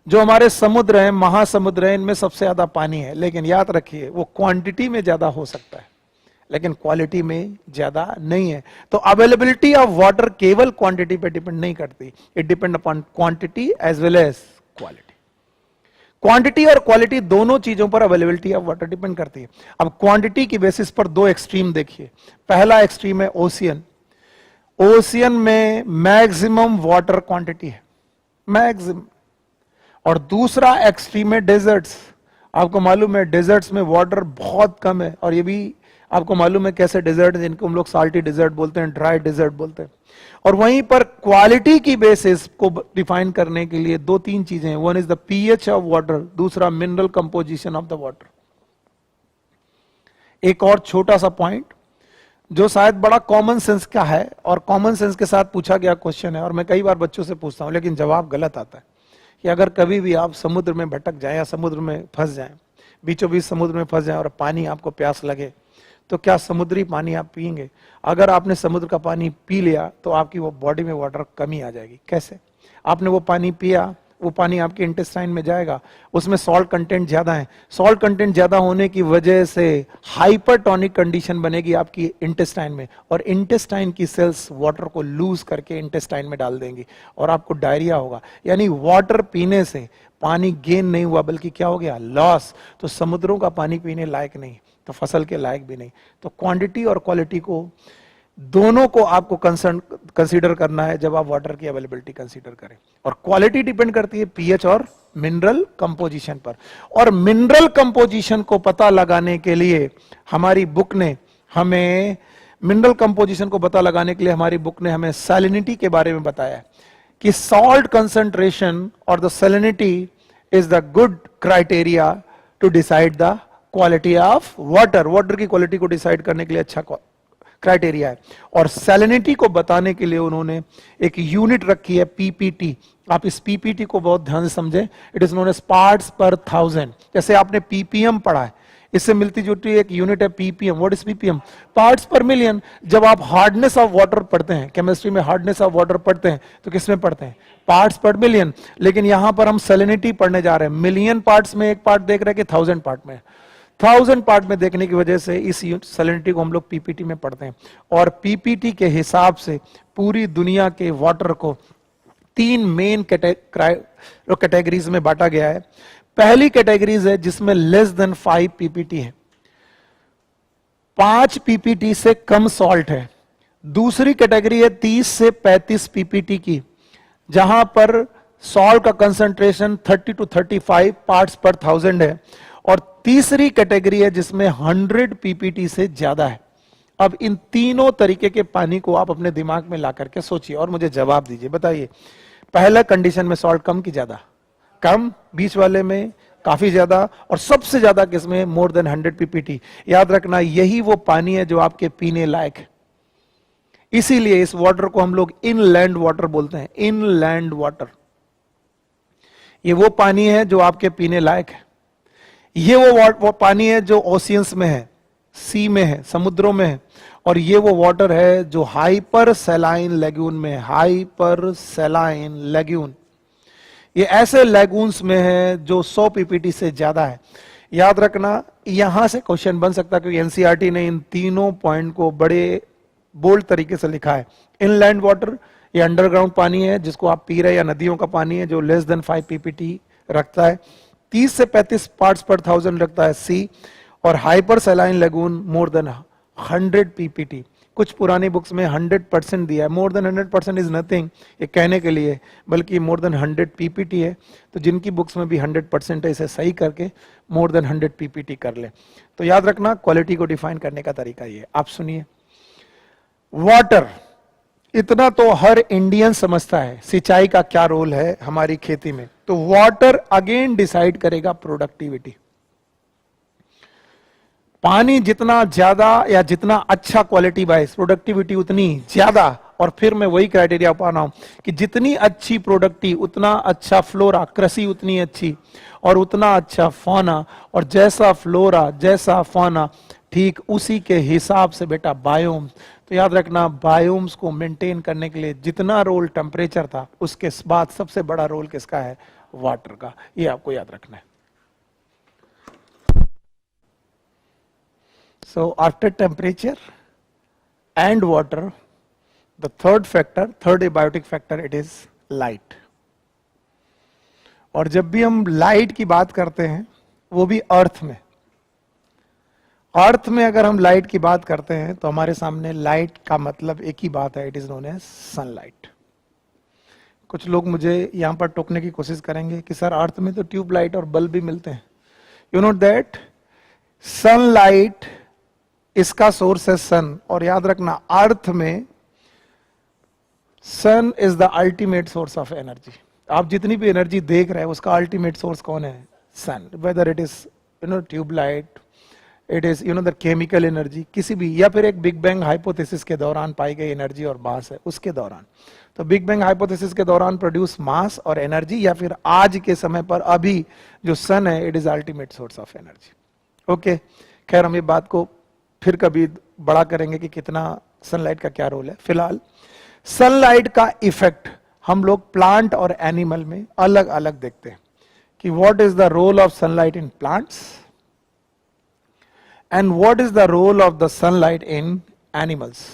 जो हमारे समुद्र हैं, महासमुद्र हैं, इनमें सबसे ज्यादा पानी है। लेकिन याद रखिए वो क्वांटिटी में ज्यादा हो सकता है लेकिन क्वालिटी में ज्यादा नहीं है। तो अवेलेबिलिटी ऑफ वाटर केवल क्वांटिटी पे डिपेंड नहीं करती, it depend upon quantity as well as quality. Quantity और क्वालिटी दोनों चीजों पर अवेलेबिलिटी ऑफ वाटर डिपेंड करती है। अब क्वांटिटी की बेसिस पर दो एक्सट्रीम देखिए। पहला एक्सट्रीम है ओशियन, ओशियन में मैक्सिमम वाटर क्वांटिटी है, मैक्सिमम। और दूसरा एक्सट्रीम है डेजर्ट्स। आपको मालूम है डेजर्ट्स में वाटर बहुत कम है, और ये भी आपको मालूम है कैसे डेजर्ट, जिनको हम लोग साल्टी डेजर्ट बोलते हैं, ड्राई डेजर्ट बोलते हैं। और वहीं पर क्वालिटी की बेसिस को डिफाइन करने के लिए दो तीन चीजें हैं। One is the pH of water, दूसरा mineral composition of the water. एक और छोटा सा पॉइंट जो शायद बड़ा कॉमन सेंस का है और कॉमन सेंस के साथ पूछा गया क्वेश्चन है, और मैं कई बार बच्चों से पूछता हूं लेकिन जवाब गलत आता है, कि अगर कभी भी आप समुद्र में भटक जाएं या समुद्र में फंस जाएं, बीचों बीच समुद्र में फंस जाएं और पानी आपको प्यास लगे, तो क्या समुद्री पानी आप पिएंगे? अगर आपने समुद्र का पानी पी लिया तो आपकी वो बॉडी में वाटर कमी आ जाएगी। कैसे? आपने वो पानी पिया, वो पानी आपके इंटेस्टाइन में जाएगा, उसमें सॉल्ट कंटेंट ज्यादा है, सॉल्ट कंटेंट ज्यादा होने की वजह से हाइपरटोनिक कंडीशन बनेगी आपकी इंटेस्टाइन में, और इंटेस्टाइन की सेल्स वाटर को लूज करके इंटेस्टाइन में डाल देंगी और आपको डायरिया होगा। यानी वाटर पीने से पानी गेन नहीं हुआ बल्कि क्या हो गया? लॉस। तो समुद्रों का पानी पीने लायक नहीं, तो फसल के लायक भी नहीं। तो क्वांटिटी और क्वालिटी को दोनों को आपको कंसीडर करना है जब आप वाटर की अवेलेबिलिटी कंसीडर करें। और क्वालिटी डिपेंड करती है पीएच और मिनरल कंपोजिशन पर। और मिनरल कंपोजिशन को पता लगाने के लिए हमारी बुक ने हमें सैलिनिटी के बारे में बताया कि सॉल्ट कंसंट्रेशन और the salinity is the good criteria to decide the quality of water. Water की क्वालिटी को डिसाइड करने के लिए अच्छा क्राइटेरिया है। और सैलिनिटी को बताने के लिए उन्होंने एक यूनिट रखी है पीपीटी। आप इस पीपीटी को बहुत ध्यान से समझें। It is known as parts per thousand. जैसे आपने पीपीएम पढ़ा है, इससे मिलती जुलती एक यूनिट है ppm. What is ppm? Parts पर मिलियन। जब आप हार्डनेस ऑफ वाटर पढ़ते हैं, केमिस्ट्री में हार्डनेस ऑफ वाटर पढ़ते हैं, तो किसमें पढ़ते हैं? पार्ट्स पर मिलियन। लेकिन यहां पर हम सैलिनिटी पढ़ने जा रहे हैं। मिलियन पार्ट्स में एक पार्ट देख रहे हैं कि 1000 पार्ट में? 1000 पार्ट में देखने की वजह से इस सैलिनिटी को हम लोग पीपीटी में पढ़ते हैं। और पीपीटी के हिसाब से पूरी दुनिया के वाटर को 3 मेन कैटेगरीज में बांटा गया है। पहली कैटेगरीज है जिसमें लेस देन 5 पीपीटी है, 5 पीपीटी से कम सॉल्ट है। दूसरी कैटेगरी है 30 से 35 पीपीटी की, जहां पर सॉल्ट का कंसंट्रेशन 30 to 35 पार्ट्स पर 1000 है। और तीसरी कैटेगरी है जिसमें 100 पीपीटी से ज्यादा है। अब इन तीनों तरीके के पानी को आप अपने दिमाग में ला करके सोचिए और मुझे जवाब दीजिए। बताइए, पहला कंडीशन में सॉल्ट कम की ज्यादा? कम। बीच वाले में काफी ज्यादा, और सबसे ज्यादा किसमें? More than 100 PPT. याद रखना, यही वो पानी है जो आपके पीने लायक है। इसीलिए इस वाटर को हम लोग इनलैंड वाटर बोलते हैं। इनलैंड वाटर, ये वो पानी है जो आपके पीने लायक है। ये वो पानी है जो ओशियंस में है, सी में है, समुद्रों में है। और ये वो वाटर है जो हाइपर सैलाइन लेगून में है। हाइपर सैलाइन लेगून, ये ऐसे लेगून्स में है जो 100 पीपीटी से ज्यादा है। याद रखना, यहां से क्वेश्चन बन सकता है क्योंकि एनसीईआरटी ने इन तीनों पॉइंट को बड़े बोल्ड तरीके से लिखा है। इनलैंड वाटर, ये अंडरग्राउंड पानी है जिसको आप पी रहे हैं, या नदियों का पानी है जो लेस देन 5 पीपीटी रखता है। 30 से 35 पार्ट्स पर 1000 रखता है सी। और hyper saline lagoon more than 100 PPT. कुछ पुरानी बुक्स में 100% दिया है, मोर देन 100% इज नथिंग ये कहने के लिए, बल्कि मोर देन 100 पीपीटी है। तो जिनकी बुक्स में भी 100% है, इसे सही करके मोर देन 100 पीपीटी कर ले। तो याद रखना क्वालिटी को डिफाइन करने का तरीका ये। आप सुनिए, वाटर, इतना तो हर इंडियन समझता है सिंचाई का क्या रोल है हमारी खेती में। तो वाटर अगेन डिसाइड करेगा प्रोडक्टिविटी। पानी जितना ज्यादा या जितना अच्छा क्वालिटी वाइज, प्रोडक्टिविटी उतनी ज्यादा। और फिर मैं वही क्राइटेरिया पा रहा हूं कि जितनी अच्छी प्रोडक्टिव उतना अच्छा फ्लोरा, कृषि उतनी अच्छी और उतना अच्छा फौना, और जैसा फ्लोरा जैसा फौना ठीक उसी के हिसाब से बेटा बायोम। तो याद रखना बायोम्स को मेंटेन करने के लिए जितना रोल टेम्परेचर था, उसके बाद सबसे बड़ा रोल किसका है? वाटर का। ये आपको याद रखना है। So after temperature and water, the third factor, third abiotic factor, it is light. और जब भी हम लाइट की बात करते हैं, वो भी अर्थ में, अर्थ में अगर हम लाइट की बात करते हैं तो हमारे सामने लाइट का मतलब एक ही बात है, it is known as sunlight. कुछ लोग मुझे यहां पर टोकने की कोशिश करेंगे कि सर अर्थ में तो ट्यूबलाइट और बल्ब भी मिलते हैं। यू नो दैट सनलाइट, इसका सोर्स है सन। और याद रखना अर्थ में sun is the ultimate source of energy. आप जितनी भी एनर्जी देख रहे हैं उसका अल्टीमेट सोर्स कौन है? Sun. Whether it is tubelight, it is the chemical energy, किसी भी, या फिर एक बिग बैंग हाइपोथेसिस के दौरान पाई गई एनर्जी और मास है उसके दौरान। तो बिग बैंग हाइपोथेसिस के दौरान प्रोड्यूस मास और एनर्जी, या फिर आज के समय पर अभी जो सन है, it is ultimate source of energy. Okay, खैर हम ये बात को फिर कभी बड़ा करेंगे कि कितना सनलाइट का क्या रोल है। फिलहाल सनलाइट का इफेक्ट हम लोग प्लांट और एनिमल में अलग अलग देखते हैं कि what is the role of sunlight in plants and what is the role of the sunlight in animals.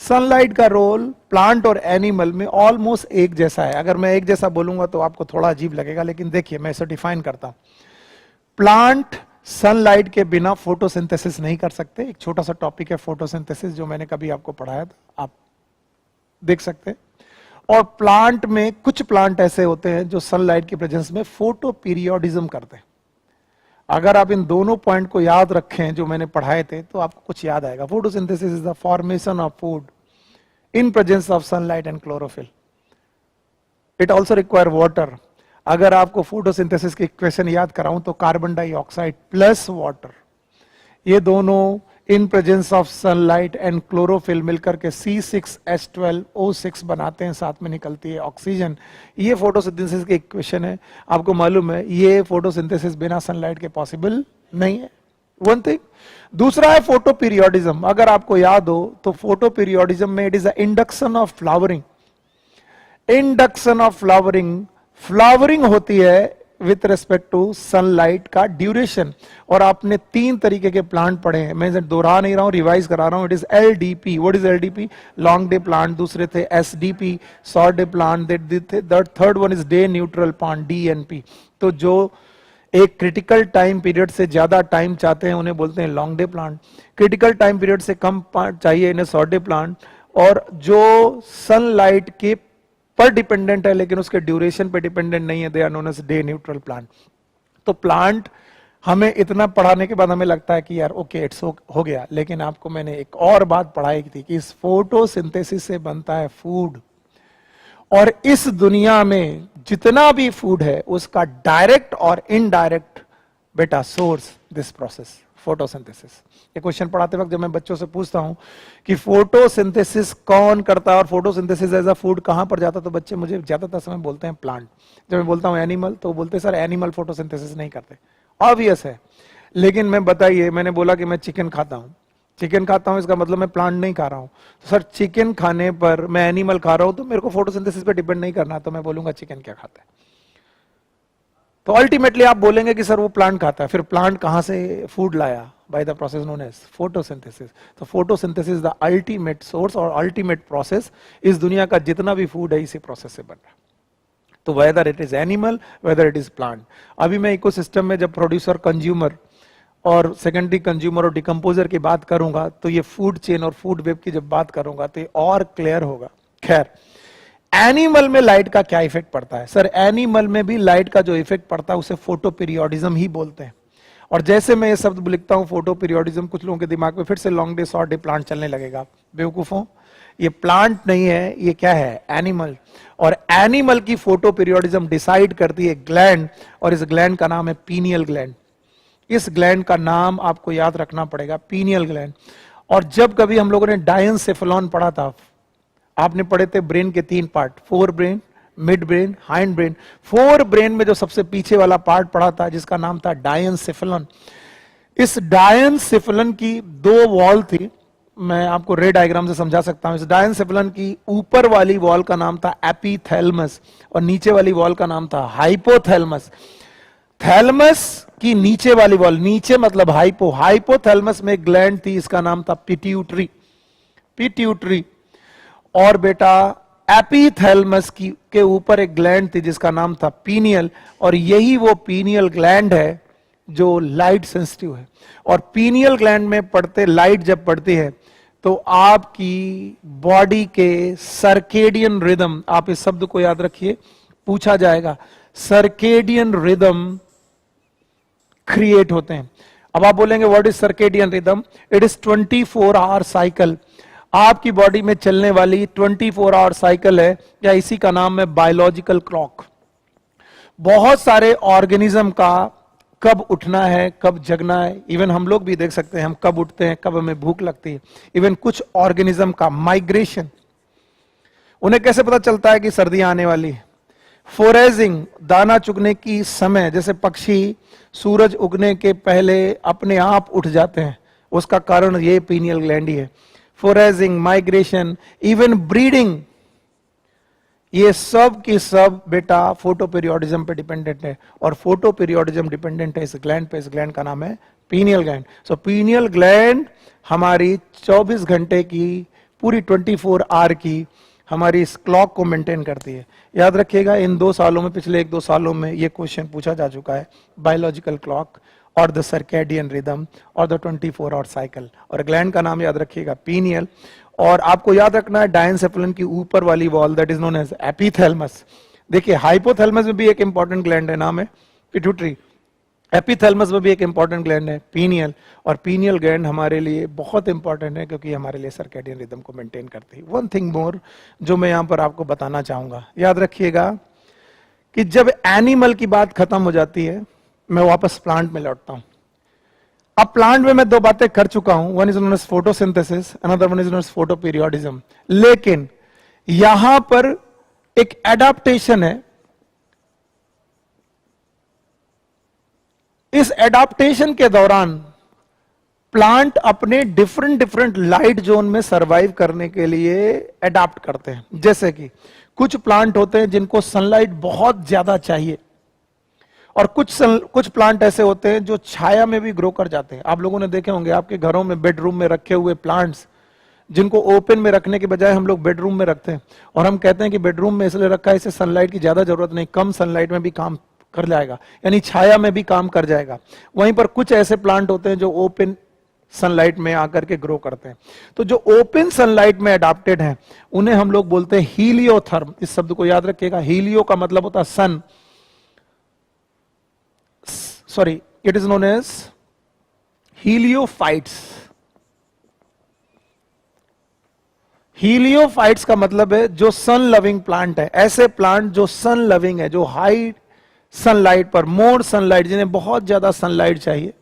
Sunlight का रोल प्लांट और एनिमल में ऑलमोस्ट एक जैसा है। अगर मैं एक जैसा बोलूंगा तो आपको थोड़ा अजीब लगेगा, लेकिन देखिए मैं इसे डिफाइन करता हूं। प्लांट सनलाइट के बिना फोटोसिंथेसिस नहीं कर सकते। एक छोटा सा टॉपिक है फोटोसिंथेसिस, जो मैंने कभी आपको पढ़ाया था, आप देख सकते हैं। और प्लांट में कुछ प्लांट ऐसे होते हैं जो सनलाइट की प्रेजेंस में फोटो पीरियोडिज्म करते हैं। अगर आप इन दोनों पॉइंट को याद रखें जो मैंने पढ़ाए थे, तो आपको कुछ याद आएगा। Photosynthesis is the formation of food in presence of sunlight and chlorophyll. It also require water. अगर आपको फोटोसिंथेसिस की इक्वेशन याद कराऊं तो कार्बन डाइऑक्साइड प्लस वाटर, ये दोनों in presence of sunlight and chlorophyll मिलकर के C6H12O6 बनाते हैं, साथ में निकलती है ऑक्सीजन। ये फोटोसिंथेसिस की इक्वेशन है। आपको मालूम है ये फोटोसिंथेसिस बिना सनलाइट के पॉसिबल नहीं है। One thing. दूसरा है फोटो पीरियोडिज्म। अगर आपको याद हो तो फोटो पीरियोडिज्म में it is induction of flowering. Induction of flowering, flowering होती है विथ रेस्पेक्ट टू सनलाइट का ड्यूरेशन। और आपने 3 तरीके के प्लांट पढ़े हैं, मैं दोहरा नहीं रहा हूं, रिवाइज करा रहा हूं। It is LDP। What is LDP? Long day plant. दूसरे थे SDP, short day plant. That third one is day neutral plant, DNP। तो जो एक क्रिटिकल टाइम पीरियड से ज्यादा टाइम चाहते हैं उन्हें बोलते हैं long day plant. Critical time period से कम चाहिए इन्हें शॉर्ट डे प्लांट। और जो सनलाइट के पर डिपेंडेंट है लेकिन उसके ड्यूरेशन पे डिपेंडेंट नहीं है, they are known as day neutral plant. तो प्लांट हमें इतना पढ़ाने के बाद हमें लगता है कि यार ओके इट्स हो गया, लेकिन आपको मैंने एक और बात पढ़ाई थी कि इस फोटोसिंथेसिस से बनता है फूड। और इस दुनिया में जितना भी फूड है उसका डायरेक्ट और इनडायरेक्ट बेटा सोर्स दिस प्रोसेस फोटोसिंथेसिस। ये क्वेश्चन पढ़ाते वक्त जब मैं बच्चों से पूछता हूं कि फोटोसिंथेसिस कौन करता है और फोटोसिंथेसिस एज अ फूड कहां पर जाता, तो बच्चे मुझे ज्यादातर समय बोलते हैं प्लांट। जब मैं बोलता हूं एनिमल तो बोलते हैं सर एनिमल फोटोसिंथेसिस नहीं करते। ऑब्वियस है, लेकिन मैं बताइए, मैंने बोला कि मैं चिकन खाता हूं, चिकन खाता हूं इसका मतलब मैं प्लांट नहीं खा रहा हूं। तो सर चिकन खाने पर मैं एनिमल खा रहा हूं तो मेरे को फोटोसिंथेसिस पे डिपेंड नहीं करना, तो मैं बोलूंगा चिकन क्या खाता है। तो अल्टीमेटली आप बोलेंगे कि सर वो प्लांट खाता है। फिर प्लांट कहां से फूड लाया? By the process known as photosynthesis. तो फोटोसिंथेसिस द अल्टीमेट सोर्स और अल्टीमेट प्रोसेस। इस दुनिया का जितना भी फूड है इसी प्रोसेस से बन रहा है। तो weather it is animal, weather it is plant. अभी मैं इकोसिस्टम में जब प्रोड्यूसर कंज्यूमर और सेकेंडरी कंज्यूमर और डिकम्पोजर की बात करूंगा तो ये फूड चेन और फूड वेब की जब बात करूंगा तो ये और क्लियर होगा। खैर, एनिमल में लाइट का क्या इफेक्ट पड़ता है? सर, एनिमल में भी लाइट का जो इफेक्ट पड़ता है उसे फोटो पीरियोडिज्म ही बोलते हैं। और जैसे मैं ये शब्द लिखता हूं फोटो पीरियोडिज्म, कुछ लोगों के दिमाग में फिर से long day short day plant चलने लगेगा। बेवकूफों, ये प्लांट नहीं है, ये क्या है? एनिमल। और एनिमल की फोटो पीरियोडिज्म डिसाइड करती है ग्लैंड, और इस ग्लैंड का नाम है पीनियल ग्लैंड। इस ग्लैंड का नाम आपको याद रखना पड़ेगा, पीनियल ग्लैंड। और जब कभी हम लोगों ने डायंसेफेलॉन पढ़ा था, आपने पढ़े थे ब्रेन के 3 part, fore brain, mid brain, hind brain. Fore brain में जो सबसे पीछे वाला पार्ट पढ़ा था जिसका नाम था डायंसेफेलॉन, इस डायंसेफेलॉन की 2 वॉल थी। मैं आपको रे डायग्राम से समझा सकता हूं। इस डायंसेफेलॉन की ऊपर वाली वॉल का नाम था एपिथैलेमस और नीचे वाली वॉल का नाम था हाइपोथैलेमस। थैलेमस की नीचे वाली वॉल, नीचे मतलब हाइपोथैलेमस में एक ग्लैंड थी, इसका नाम था पिट्यूटरी। पिट्यूटरी। और बेटा एपिथैलेमस की के ऊपर एक ग्लैंड थी जिसका नाम था पीनियल, और यही वो पीनियल ग्लैंड है जो लाइट सेंसिटिव है। और पीनियल ग्लैंड में पड़ते लाइट जब पड़ती है तो आपकी बॉडी के सर्केडियन रिदम, आप इस शब्द को याद रखिए, पूछा जाएगा, सर्केडियन रिदम क्रिएट होते हैं। अब आप बोलेंगे what is circadian rhythm? It is 24 hour cycle. आपकी बॉडी में चलने वाली 24 आवर साइकिल है, या इसी का नाम है बायोलॉजिकल क्लॉक। बहुत सारे ऑर्गेनिज्म का कब उठना है, कब जगना है, इवन हम लोग भी देख सकते हैं हम कब उठते हैं, कब हमें भूख लगती है। इवन कुछ ऑर्गेनिज्म का माइग्रेशन, उन्हें कैसे पता चलता है कि सर्दियां आने वाली है? फोरेजिंग, दाना चुगने की समय, जैसे पक्षी सूरज उगने के पहले अपने आप उठ जाते हैं, उसका कारण ये पीनियल ग्लैंड ही है। फोरेजिंग, माइग्रेशन, इवन ब्रीडिंग, ये सब की सब बेटा फोटो पीरियोडिज्म पे डिपेंडेंट है। और फोटो पीरियोडिज्म डिपेंडेंट है इस ग्लैंड पे। इस ग्लैंड का नाम है पीनियल ग्लैंड। सो पीनियल ग्लैंड हमारी 24 घंटे की, पूरी 24 आवर की हमारी इस क्लॉक को मेंटेन करती है। याद रखिएगा, इन 2 सालों में, पिछले 1-2 सालों में ये क्वेश्चन पूछा जा चुका है, बायोलॉजिकल क्लॉक और द सर्केडियन रिदम और द 24 आवर साइकिल। और ग्लैंड का नाम याद रखिएगा पीनियल। और आपको याद रखना है डायंसेफेलन की ऊपर वाली wall that is known as epithalamus. देखिए हाइपोथैलेमस में भी एक इंपॉर्टेंट ग्लैंड है, नाम है पिट्यूटरी। एपिथैलेमस में भी एक इंपॉर्टेंट ग्लैंड है पीनियल। और पीनियल ग्लैंड हमारे लिए बहुत इंपॉर्टेंट है क्योंकि हमारे लिए सर्केडियन रिदम को मेंटेन करती है। वन थिंग मोर जो मैं यहां पर आपको बताना चाहूंगा, याद रखिएगा कि जब एनिमल की बात खत्म हो जाती है मैं वापस प्लांट में लौटता हूं। अब प्लांट में मैं 2 बातें कर चुका हूं, one is known as photosynthesis, another one is known as photoperiodism. लेकिन यहां पर एक एडाप्टेशन है। इस एडाप्टेशन के दौरान प्लांट अपने डिफरेंट लाइट जोन में सरवाइव करने के लिए एडाप्ट करते हैं। जैसे कि कुछ प्लांट होते हैं जिनको सनलाइट बहुत ज्यादा चाहिए, और कुछ प्लांट ऐसे होते हैं जो छाया में भी ग्रो कर जाते हैं। आप लोगों ने देखे होंगे आपके घरों में बेडरूम में रखे हुए प्लांट्स, जिनको ओपन में रखने के बजाय हम लोग बेडरूम में रखते हैं, और हम कहते हैं कि बेडरूम में इसलिए रखा है इसे सनलाइट की ज्यादा जरूरत नहीं, कम सनलाइट में भी काम कर जाएगा, यानी छाया में भी काम कर जाएगा। वहीं पर कुछ ऐसे प्लांट होते हैं जो ओपन सनलाइट में आकर के ग्रो करते हैं। तो जो ओपन सनलाइट में अडॉप्टेड हैं उन्हें हम लोग बोलते हैं हीलियोथर्म। इस शब्द को याद रखिएगा, हीलियो का मतलब होता है sun, sorry it is known as heliophytes. Heliophytes का मतलब है जो सन लविंग प्लांट है, ऐसे प्लांट जो सन लविंग है, जो हाई सनलाइट पर, मोर सनलाइट, जिन्हें बहुत ज्यादा सनलाइट चाहिए,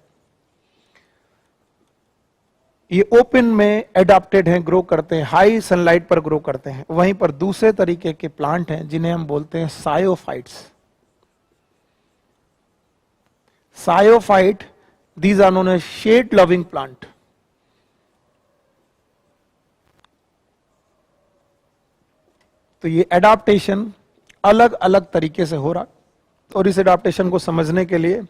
ये ओपन में एडॉप्टेड हैं, ग्रो करते हैं, हाई सनलाइट पर ग्रो करते हैं। वहीं पर दूसरे तरीके के प्लांट हैं जिन्हें हम बोलते हैं sciophytes. Sciophyte, these are known as shade loving plant. तो ये एडाप्टेशन अलग अलग तरीके से हो रहा, और इस एडाप्टेशन को समझने के लिए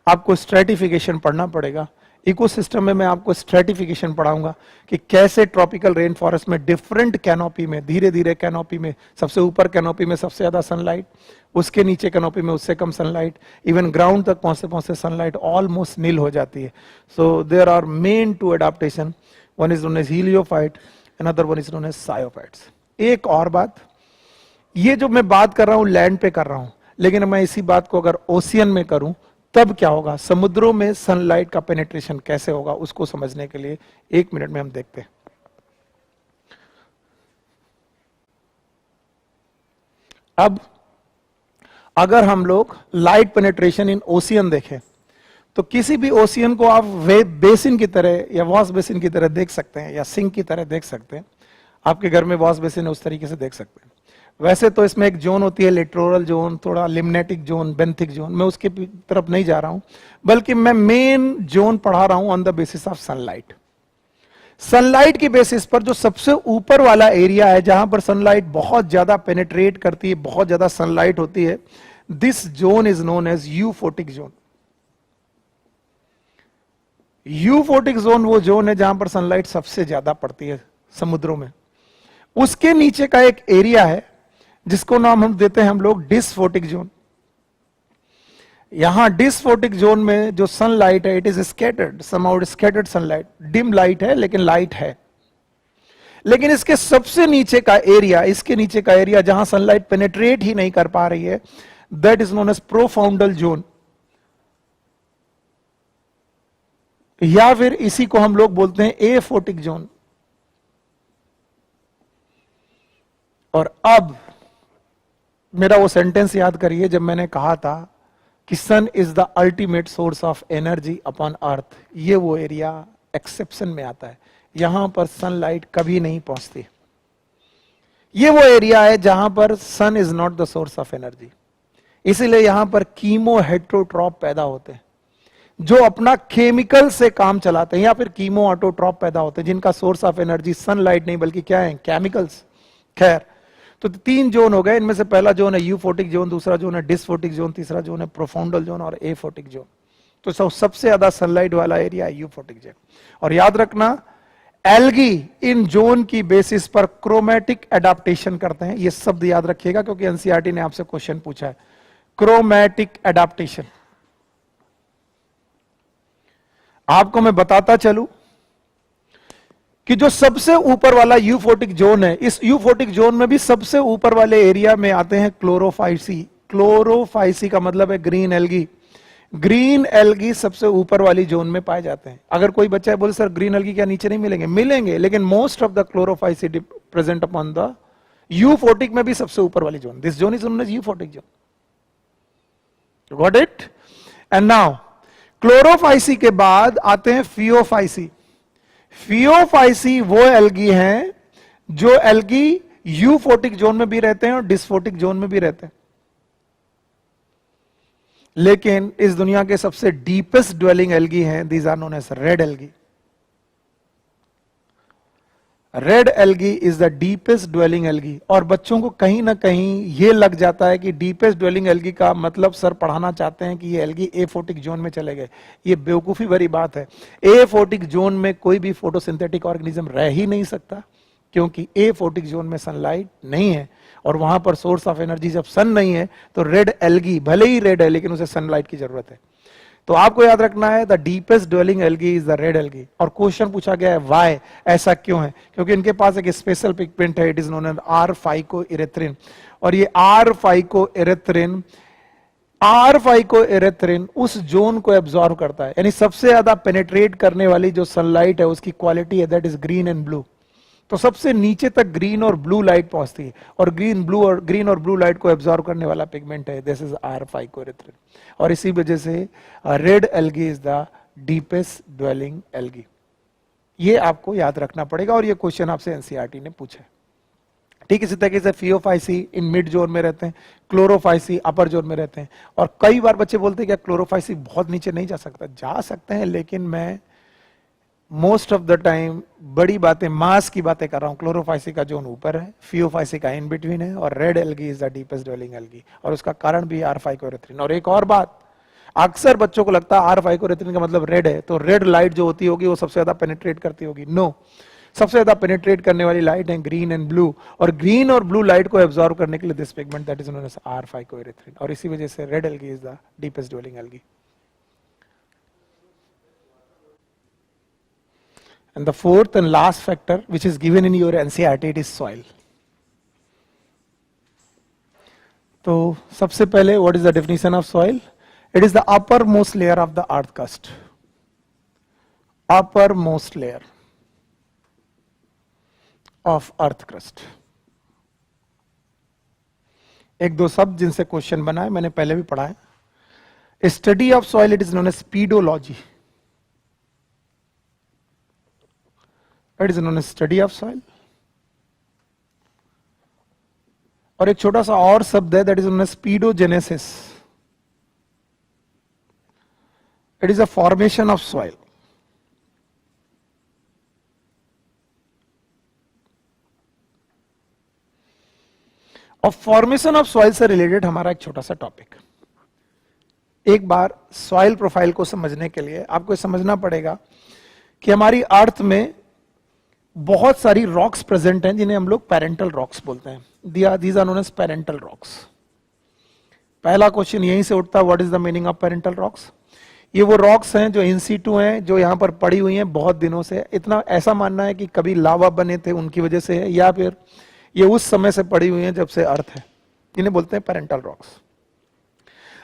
आपको स्ट्रेटिफिकेशन पढ़ना पड़ेगा। इकोसिस्टम में मैं आपको स्ट्रेटिफिकेशन पढ़ाऊंगा कि कैसे ट्रॉपिकल रेन फॉरेस्ट में डिफरेंट कैनोपी में, धीरे धीरे कैनोपी में, सबसे ऊपर कैनोपी में सबसे ज्यादा सनलाइट, उसके नीचे कैनोपी में उससे कम सनलाइट, इवन ग्राउंड तक पहुंचते पहुंचते सनलाइट ऑलमोस्ट नील हो जाती है. So there are main two adaptation, one is known as heliophyte, another one is known as sciophytes. एक और बात, ये जो मैं बात कर रहा हूं लैंड पे कर रहा हूं, लेकिन मैं इसी बात को अगर ओशियन में करूं तब क्या होगा, समुद्रों में सनलाइट का पेनिट्रेशन कैसे होगा, उसको समझने के लिए 1 मिनट में हम देखते हैं. अब अगर हम लोग लाइट पेनिट्रेशन इन ओशियन देखें तो किसी भी ओशियन को आप वेब बेसिन की तरह या वॉश बेसिन की तरह देख सकते हैं या सिंक की तरह देख सकते हैं. आपके घर में वॉश बेसिन है उस तरीके से देख सकते हैं. वैसे तो इसमें एक जोन होती है लिटोरल जोन, थोड़ा लिम्नेटिक जोन, बेंथिक जोन, मैं उसके तरफ नहीं जा रहा हूं, बल्कि मैं मेन जोन पढ़ा रहा हूं on the basis of sunlight. Sunlight की बेसिस पर जो सबसे ऊपर वाला एरिया है जहां पर सनलाइट बहुत ज्यादा पेनिट्रेट करती है, बहुत ज्यादा सनलाइट होती है, this zone is known as euphotic zone. Euphotic zone वो जोन है जहां पर सनलाइट सबसे ज्यादा पड़ती है समुद्रों में. उसके नीचे का एक एरिया है जिसको नाम हम देते हैं हम लोग डिसफोटिक जोन. यहां डिसफोटिक जोन में जो सनलाइट है it is scattered, somehow scattered sunlight, dim light है लेकिन लाइट है. लेकिन इसके सबसे नीचे का एरिया, इसके नीचे का एरिया जहां सनलाइट पेनिट्रेट ही नहीं कर पा रही है, that is known as profundal zone, या फिर इसी को हम लोग बोलते हैं एफोटिक जोन. और अब मेरा वो सेंटेंस याद करिए जब मैंने कहा था कि sun is the ultimate source of energy upon earth. ये वो एरिया एक्सेप्शन में आता है, यहां पर सनलाइट कभी नहीं पहुंचती. ये वो एरिया है जहां पर sun is not the source of energy. इसीलिए यहां पर कीमो हेट्रोट्रॉप पैदा होते हैं जो अपना केमिकल से काम चलाते हैं, या फिर कीमो ऑटोट्रॉप पैदा होते हैं जिनका सोर्स ऑफ एनर्जी सनलाइट नहीं बल्कि क्या है, केमिकल्स. खैर, तो 3 जोन हो गए. इनमें से पहला जोन है यूफोटिक जोन, दूसरा जोन है डिसफोटिक जोन, तीसरा जोन है प्रोफाउंडल जोन और एफोटिक जोन. तो सबसे ज्यादा सनलाइट वाला एरिया है यूफोटिक जोन. और याद रखना, एल्गी इन जोन की बेसिस पर क्रोमैटिक एडाप्टेशन करते हैं. ये शब्द याद रखिएगा क्योंकि एनसीईआरटी ने आपसे क्वेश्चन पूछा है. Chromatic adaptation. आपको मैं बताता चलूं कि जो सबसे ऊपर वाला यूफोटिक जोन है, इस यूफोटिक जोन में भी सबसे ऊपर वाले एरिया में आते हैं क्लोरोफाइसी. क्लोरोफाइसी का मतलब है ग्रीन एल्गी. ग्रीन एल्गी सबसे ऊपर वाली जोन में पाए जाते हैं. अगर कोई बच्चा बोले सर ग्रीन एल्गी क्या नीचे नहीं मिलेंगे, मिलेंगे, लेकिन most of the chlorophyceae present upon the euphotic में भी सबसे ऊपर वाली zone. This zone is known as euphotic zone. Got it? And now chlorophyceae के बाद आते हैं फियोफाइसी. फियोफाइसी वो एल्गी हैं जो एल्गी यूफोटिक जोन में भी रहते हैं और डिसफोटिक जोन में भी रहते हैं. लेकिन इस दुनिया के सबसे डीपेस्ट ड्वेलिंग एल्गी हैं, these are known as red algae. Red algae is the deepest dwelling algae. और बच्चों को कहीं ना कहीं यह लग जाता है कि डीपेस्ट ड्वेलिंग एल्गी का मतलब सर पढ़ाना चाहते हैं कि ये एल्गी एफोटिक जोन में चले गए. ये बेवकूफी भरी बात है. एफोटिक जोन में कोई भी फोटोसिंथेटिक ऑर्गेनिज्म रह ही नहीं सकता क्योंकि एफोटिक जोन में सनलाइट नहीं है और वहां पर सोर्स ऑफ एनर्जी जब सन नहीं है तो रेड एल्गी भले ही रेड है लेकिन उसे सनलाइट की जरूरत है. तो आपको याद रखना है the deepest dwelling algae is the red algae. और क्वेश्चन पूछा गया है व्हाई, ऐसा क्यों है? क्योंकि इनके पास एक स्पेशल पिगमेंट है, it is known as R phycoerythrin. और ये आर फाइकोइरेथ्रिन उस जोन को एब्जॉर्व करता है. यानी सबसे ज्यादा पेनिट्रेट करने वाली जो सनलाइट है उसकी क्वालिटी है that is green and blue. तो सबसे नीचे तक ग्रीन और ब्लू लाइट पहुंचती है और ग्रीन और ब्लू लाइट को एब्जॉर्व करने वाला पिगमेंट है, दिस इज आर फाइकोइरेथ्रिन. और इसी वजह से red algae is the deepest dwelling algae. ये आपको याद रखना पड़ेगा और ये क्वेश्चन आपसे एनसीईआरटी ने पूछा है. ठीक इसी तरीके से फियोफाइसी इन मिड जोन में रहते हैं, क्लोरोफाइसी अपर जोन में रहते हैं. और कई बार बच्चे बोलते हैं कि क्लोरोफाइसी बहुत नीचे नहीं जा सकता. जा सकते हैं, लेकिन मैं मोस्ट ऑफ द टाइम बड़ी बातें, मास की बातें कर रहा हूं. क्लोरोफाइसी का जोन ऊपर है, फियोफाइसी का इन बिटवीन है और red algae is the deepest dwelling algae. और उसका कारण भी आर फाइकोइरेथ्रिन. और एक और बात, अक्सर बच्चों को लगता है R-phycoerythrin का मतलब रेड है, तो रेड लाइट जो होती होगी वो सबसे ज्यादा पेनिट्रेट करती होगी। नो, सबसे ज्यादा पेनिट्रेट करने वाली लाइट है ग्रीन एंड ब्लू, और ग्रीन और ब्लू लाइट को एब्जॉर्ब करने के लिए this pigment that is known as R-phycoerythrin, और इसी वजह से red algae is the deepest dwelling algae. And the fourth and last factor which is given in your NCERT, it is soil. तो सबसे पहले what is the definition of soil? It is the uppermost layer of the earth crust. Uppermost layer of earth crust. एक दो शब्द जिनसे question बना है, मैंने पहले भी पढ़ा है। Study of soil it is known as pedology. It is known as study of soil. और एक छोटा सा और शब्द है that is known as pedogenesis. It is a formation of soil. और फॉर्मेशन ऑफ सॉइल से रिलेटेड हमारा एक छोटा सा टॉपिक। एक बार सॉइल प्रोफाइल को समझने के लिए आपको समझना पड़ेगा कि हमारी अर्थ में बहुत सारी रॉक्स प्रेजेंट हैं जिन्हें हम लोग पेरेंटल रॉक्स बोलते हैं। These are known as parental rocks. पहला क्वेश्चन यहीं से उठता है, what is the meaning of parental rocks? ये वो रॉक्स हैं जो इन सीटू हैं, जो यहां पर पड़ी हुई हैं बहुत दिनों से। इतना ऐसा मानना है कि कभी लावा बने थे उनकी वजह से है, या फिर ये उस समय से पड़ी हुई हैं जब से अर्थ है, जिन्हें बोलते हैं पेरेंटल रॉक्स।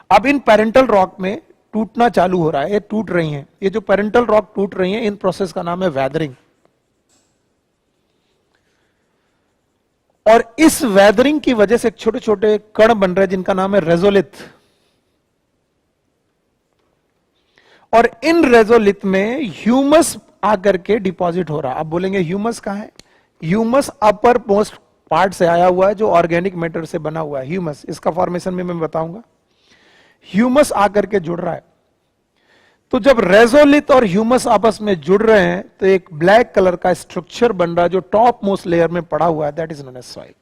अब इन पेरेंटल रॉक में टूटना चालू हो रहा है, ये टूट रही हैं। ये जो पेरेंटल रॉक टूट रही हैं, इन प्रोसेस का नाम है वेदरिंग। और इस वेदरिंग की वजह से छोटे छोटे कण बन रहे हैं जिनका नाम है रेजोलिथ। और इन रेजोलिथ में ह्यूमस आकर के डिपॉजिट हो रहा है। आप बोलेंगे ह्यूमस कहां है? ह्यूमस अपर मोस्ट पार्ट से आया हुआ है जो ऑर्गेनिक मैटर से बना हुआ है। ह्यूमस, इसका फॉर्मेशन में मैं बताऊंगा। ह्यूमस आकर के जुड़ रहा है। तो जब रेजोलिथ और ह्यूमस आपस में जुड़ रहे हैं तो एक ब्लैक कलर का स्ट्रक्चर बन रहा है जो टॉप मोस्ट लेयर में पड़ा हुआ है, that is known as soil.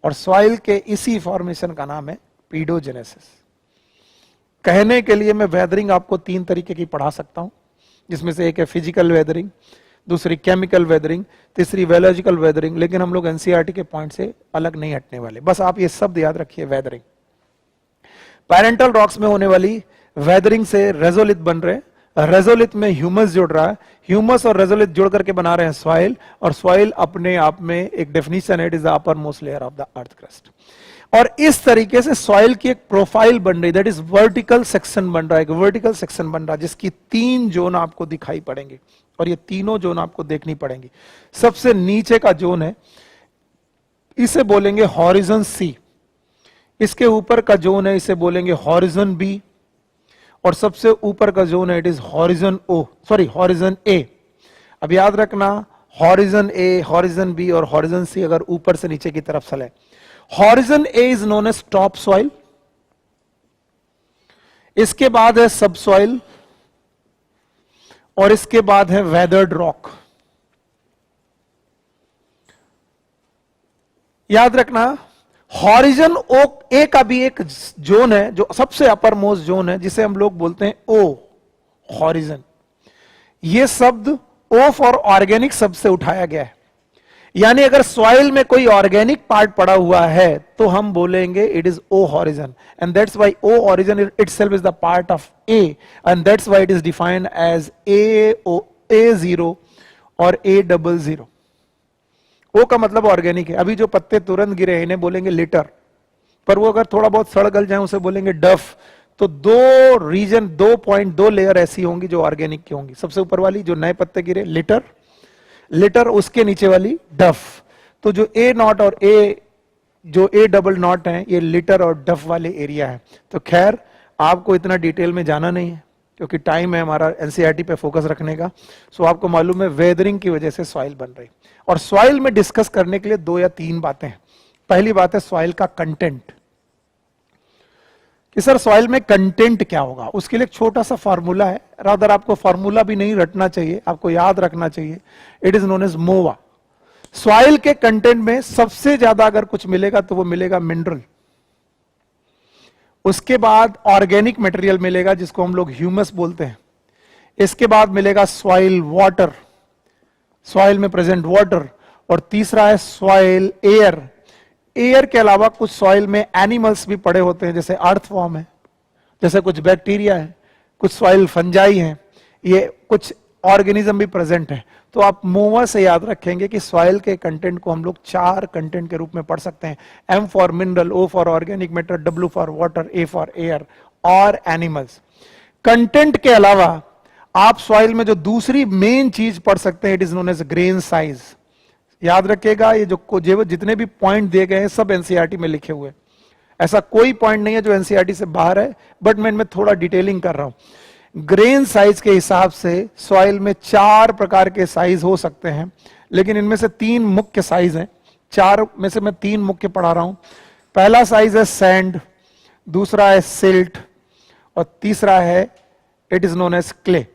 और सॉइल के इसी फॉर्मेशन का नाम है पीडोजेनेसिस। कहने के लिए मैं वेदरिंग आपको तीन तरीके की पढ़ा सकता हूं, जिसमें से एक है फिजिकल वेदरिंग, दूसरी केमिकल वेदरिंग, तीसरी बायोलॉजिकल वेदरिंग। लेकिन हम लोग एनसीईआरटी के पॉइंट से अलग नहीं हटने वाले। बस आप ये शब्द याद रखिए, वेदरिंग। पेरेंटल रॉक्स में होने वाली वेदरिंग से रेजोलिथ बन रहे हैं, रेजोलिथ में ह्यूमस जुड़ रहा है, ह्यूमस और रेजोलिथ जुड़ करके बना रहे हैं सॉइल। और सॉइल अपने आप में एक डेफिनेशन है, it is the upper most layer of the earth crust. और इस तरीके से सॉइल की एक प्रोफाइल बन रही, दैट इज वर्टिकल सेक्शन बन रहा है। एक वर्टिकल सेक्शन बन रहा है जिसकी तीन जोन आपको दिखाई पड़ेंगे, और ये तीनों जोन आपको देखनी पड़ेंगी। सबसे नीचे का जोन है, इसे बोलेंगे हॉरिजन सी। इसके ऊपर का जोन है, इसे बोलेंगे हॉरिजन बी। और सबसे ऊपर का जोन है, it is horizon O, sorry horizon A. अब याद रखना, हॉरिजन ए, हॉरिजन बी और हॉरिजन सी अगर ऊपर से नीचे की तरफ चले, horizon A is known as top soil, इसके बाद है सब सॉइल, और इसके बाद है वेदर्ड रॉक। याद रखना, हॉरिजन ओ ए का भी एक जोन है जो सबसे अपर मोस्ट जोन है, जिसे हम लोग बोलते हैं ओ हॉरिजन। ये शब्द ओ फॉर ऑर्गेनिक शब्द से उठाया गया है। यानी अगर सॉइल में कोई ऑर्गेनिक पार्ट पड़ा हुआ है तो हम बोलेंगे it is O horizon, and that's why O horizon itself is the part of a, and that's why it is defined as A0 और A00। ओ का मतलब ऑर्गेनिक है। अभी जो पत्ते तुरंत गिरे हैं इन्हें बोलेंगे लिटर, पर वो अगर थोड़ा बहुत सड़ गल जाए उसे बोलेंगे डफ। तो दो रीजन, 2.2 लेयर ऐसी होंगी जो ऑर्गेनिक की होंगी। सबसे ऊपर वाली जो नए पत्ते गिरे लिटर, लिटर, उसके नीचे वाली डफ। तो जो A0 और जो A00 है, ये लिटर और डफ वाले एरिया है। तो खैर आपको इतना डिटेल में जाना नहीं है क्योंकि टाइम है हमारा एनसीईआरटी पे फोकस रखने का। सो आपको मालूम है वेदरिंग की वजह से सॉइल बन रही। और सॉइल में डिस्कस करने के लिए 2 या 3 बातें हैं। पहली बात है सॉइल का कंटेंट, कि सर सॉइल में कंटेंट क्या होगा। उसके लिए एक छोटा सा फॉर्मूला है, रादर आपको फॉर्मूला भी नहीं रटना चाहिए, आपको याद रखना चाहिए। इट इज नोन एज मोवा। सॉइल के कंटेंट में सबसे ज्यादा अगर कुछ मिलेगा तो वो मिलेगा मिनरल। उसके बाद ऑर्गेनिक मटेरियल मिलेगा जिसको हम लोग ह्यूमस बोलते हैं। इसके बाद मिलेगा सॉइल वाटर, सॉइल में प्रेजेंट वाटर। और तीसरा है सॉइल एयर। एयर के अलावा कुछ सॉइल में एनिमल्स भी पड़े होते हैं, जैसे अर्थवॉर्म है, जैसे कुछ बैक्टीरिया है, कुछ सॉइल फंजाई हैं, ये कुछ ऑर्गेनिज्म भी प्रेजेंट है। तो आप मोवा से याद रखेंगे कि सॉइल के कंटेंट को हम लोग 4 कंटेंट के रूप में पढ़ सकते हैं। M for mineral, O for organic matter, W for water, A for air और एनिमल्स। कंटेंट के अलावा आप सॉइल में जो दूसरी मेन चीज पढ़ सकते हैं, it is known as grain size. याद रखिएगा, ये जो जितने भी पॉइंट दिए गए हैं सब एनसीईआरटी में लिखे हुए हैं। ऐसा कोई पॉइंट नहीं है जो एनसीईआरटी से बाहर है, बट मैं इनमें थोड़ा डिटेलिंग कर रहा हूं। ग्रेन साइज के हिसाब से सॉइल में 4 प्रकार के साइज हो सकते हैं, लेकिन इनमें से 3 मुख्य साइज हैं। 4 में से मैं 3 मुख्य पढ़ा रहा हूं। पहला साइज है सैंड, दूसरा है सिल्ट और तीसरा है it is known as clay.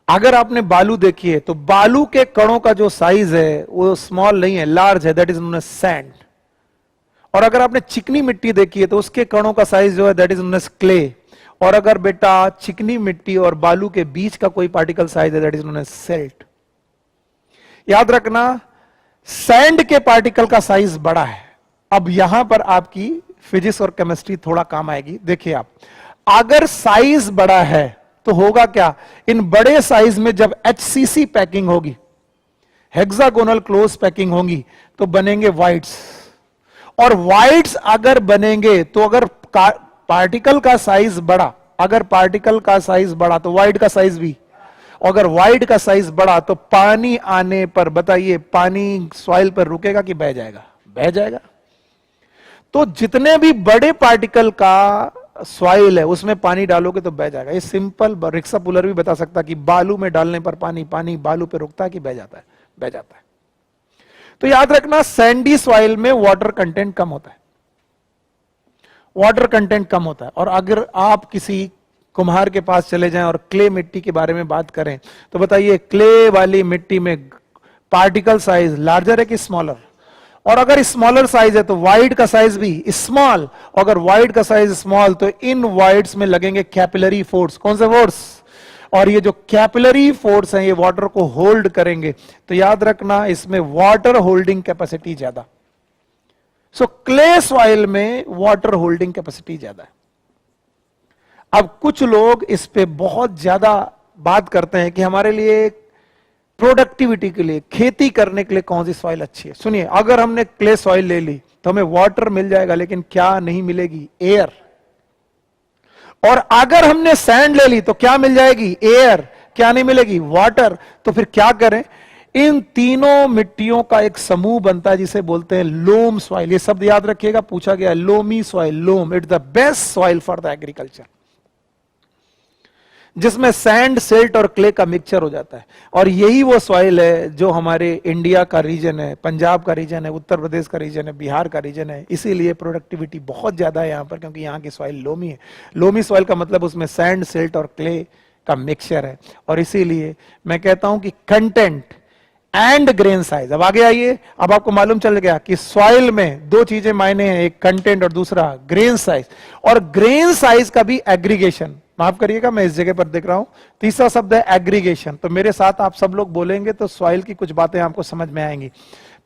अगर आपने बालू देखी है तो बालू के कणों का जो साइज है वो स्मॉल नहीं है, लार्ज है, that is known as sand. और अगर आपने चिकनी मिट्टी देखी है तो उसके कणों का साइज जो है that is known as clay. और अगर बेटा चिकनी मिट्टी और बालू के बीच का कोई पार्टिकल साइज है that is known as silt. याद रखना, सैंड के पार्टिकल का साइज बड़ा है। अब यहां पर आपकी फिजिक्स और केमिस्ट्री थोड़ा काम आएगी। देखिए आप, अगर साइज बड़ा है तो होगा क्या, इन बड़े साइज में जब HCC पैकिंग होगी, हेक्सागोनल क्लोज पैकिंग होगी, तो बनेंगे वाइट्स। और वाइट्स अगर बनेंगे तो अगर पार्टिकल का साइज बढ़ा, अगर पार्टिकल का साइज बढ़ा तो वाइट का साइज भी, अगर वाइट का साइज बढ़ा तो पानी आने पर बताइए पानी सॉइल पर रुकेगा कि बह जाएगा? बह जाएगा। तो जितने भी बड़े पार्टिकल का सॉइल है उसमें पानी डालोगे तो बह जाएगा। ये सिंपल रिक्शा पुलर भी बता सकता कि बालू में डालने पर पानी बालू पे रुकता है कि बह जाता है? बह जाता है। तो याद रखना, सैंडी सॉइल में वाटर कंटेंट कम होता है, वाटर कंटेंट कम होता है। और अगर आप किसी कुम्हार के पास चले जाएं और क्ले मिट्टी के बारे में बात करें तो बताइए क्ले वाली मिट्टी में पार्टिकल साइज लार्जर है कि स्मॉलर? और अगर स्मॉलर साइज है तो वाइड का साइज भी स्मॉल। अगर वाइड का साइज स्मॉल तो इन वाइड्स में लगेंगे कैपिलरी फोर्स। कौन से फोर्स? और ये जो कैपिलरी फोर्स हैं ये वाटर को होल्ड करेंगे। तो याद रखना, इसमें वाटर होल्डिंग कैपेसिटी ज्यादा। सो क्ले सॉइल में वाटर होल्डिंग कैपेसिटी ज्यादा है। अब कुछ लोग इस पे बहुत ज्यादा बात करते हैं कि हमारे लिए प्रोडक्टिविटी के लिए, खेती करने के लिए कौन सी सॉइल अच्छी है। सुनिए, अगर हमने क्ले सॉइल ले ली तो हमें वाटर मिल जाएगा, लेकिन क्या नहीं मिलेगी? एयर। और अगर हमने सैंड ले ली तो क्या मिल जाएगी? एयर। क्या नहीं मिलेगी? वाटर। तो फिर क्या करें? इन तीनों मिट्टियों का एक समूह बनता है जिसे बोलते हैं लोम सॉइल। ये शब्द याद रखिएगा, पूछा गया, loamy soil, loam. It's the best soil for the agriculture, जिसमें सैंड, सिल्ट और क्ले का मिक्सचर हो जाता है। और यही वो सॉइल है जो हमारे इंडिया का रीजन है, पंजाब का रीजन है, उत्तर प्रदेश का रीजन है, बिहार का रीजन है। इसीलिए प्रोडक्टिविटी बहुत ज्यादा है यहां पर, क्योंकि यहां की सॉइल लोमी है। लोमी सॉइल का मतलब उसमें सैंड, सिल्ट और क्ले का मिक्सचर है। और इसीलिए मैं कहता हूं कि कंटेंट एंड ग्रेन साइज। अब आगे आइए, अब आपको मालूम चल गया कि सॉइल में 2 चीजें मायने हैं, एक कंटेंट और दूसरा ग्रेन साइज। और ग्रेन साइज का भी एग्रीगेशन, माफ करिएगा मैं इस जगह पर देख रहा हूं, तीसरा शब्द है एग्रीगेशन। तो मेरे साथ आप सब लोग बोलेंगे तो सॉइल की कुछ बातें आपको समझ में आएंगी।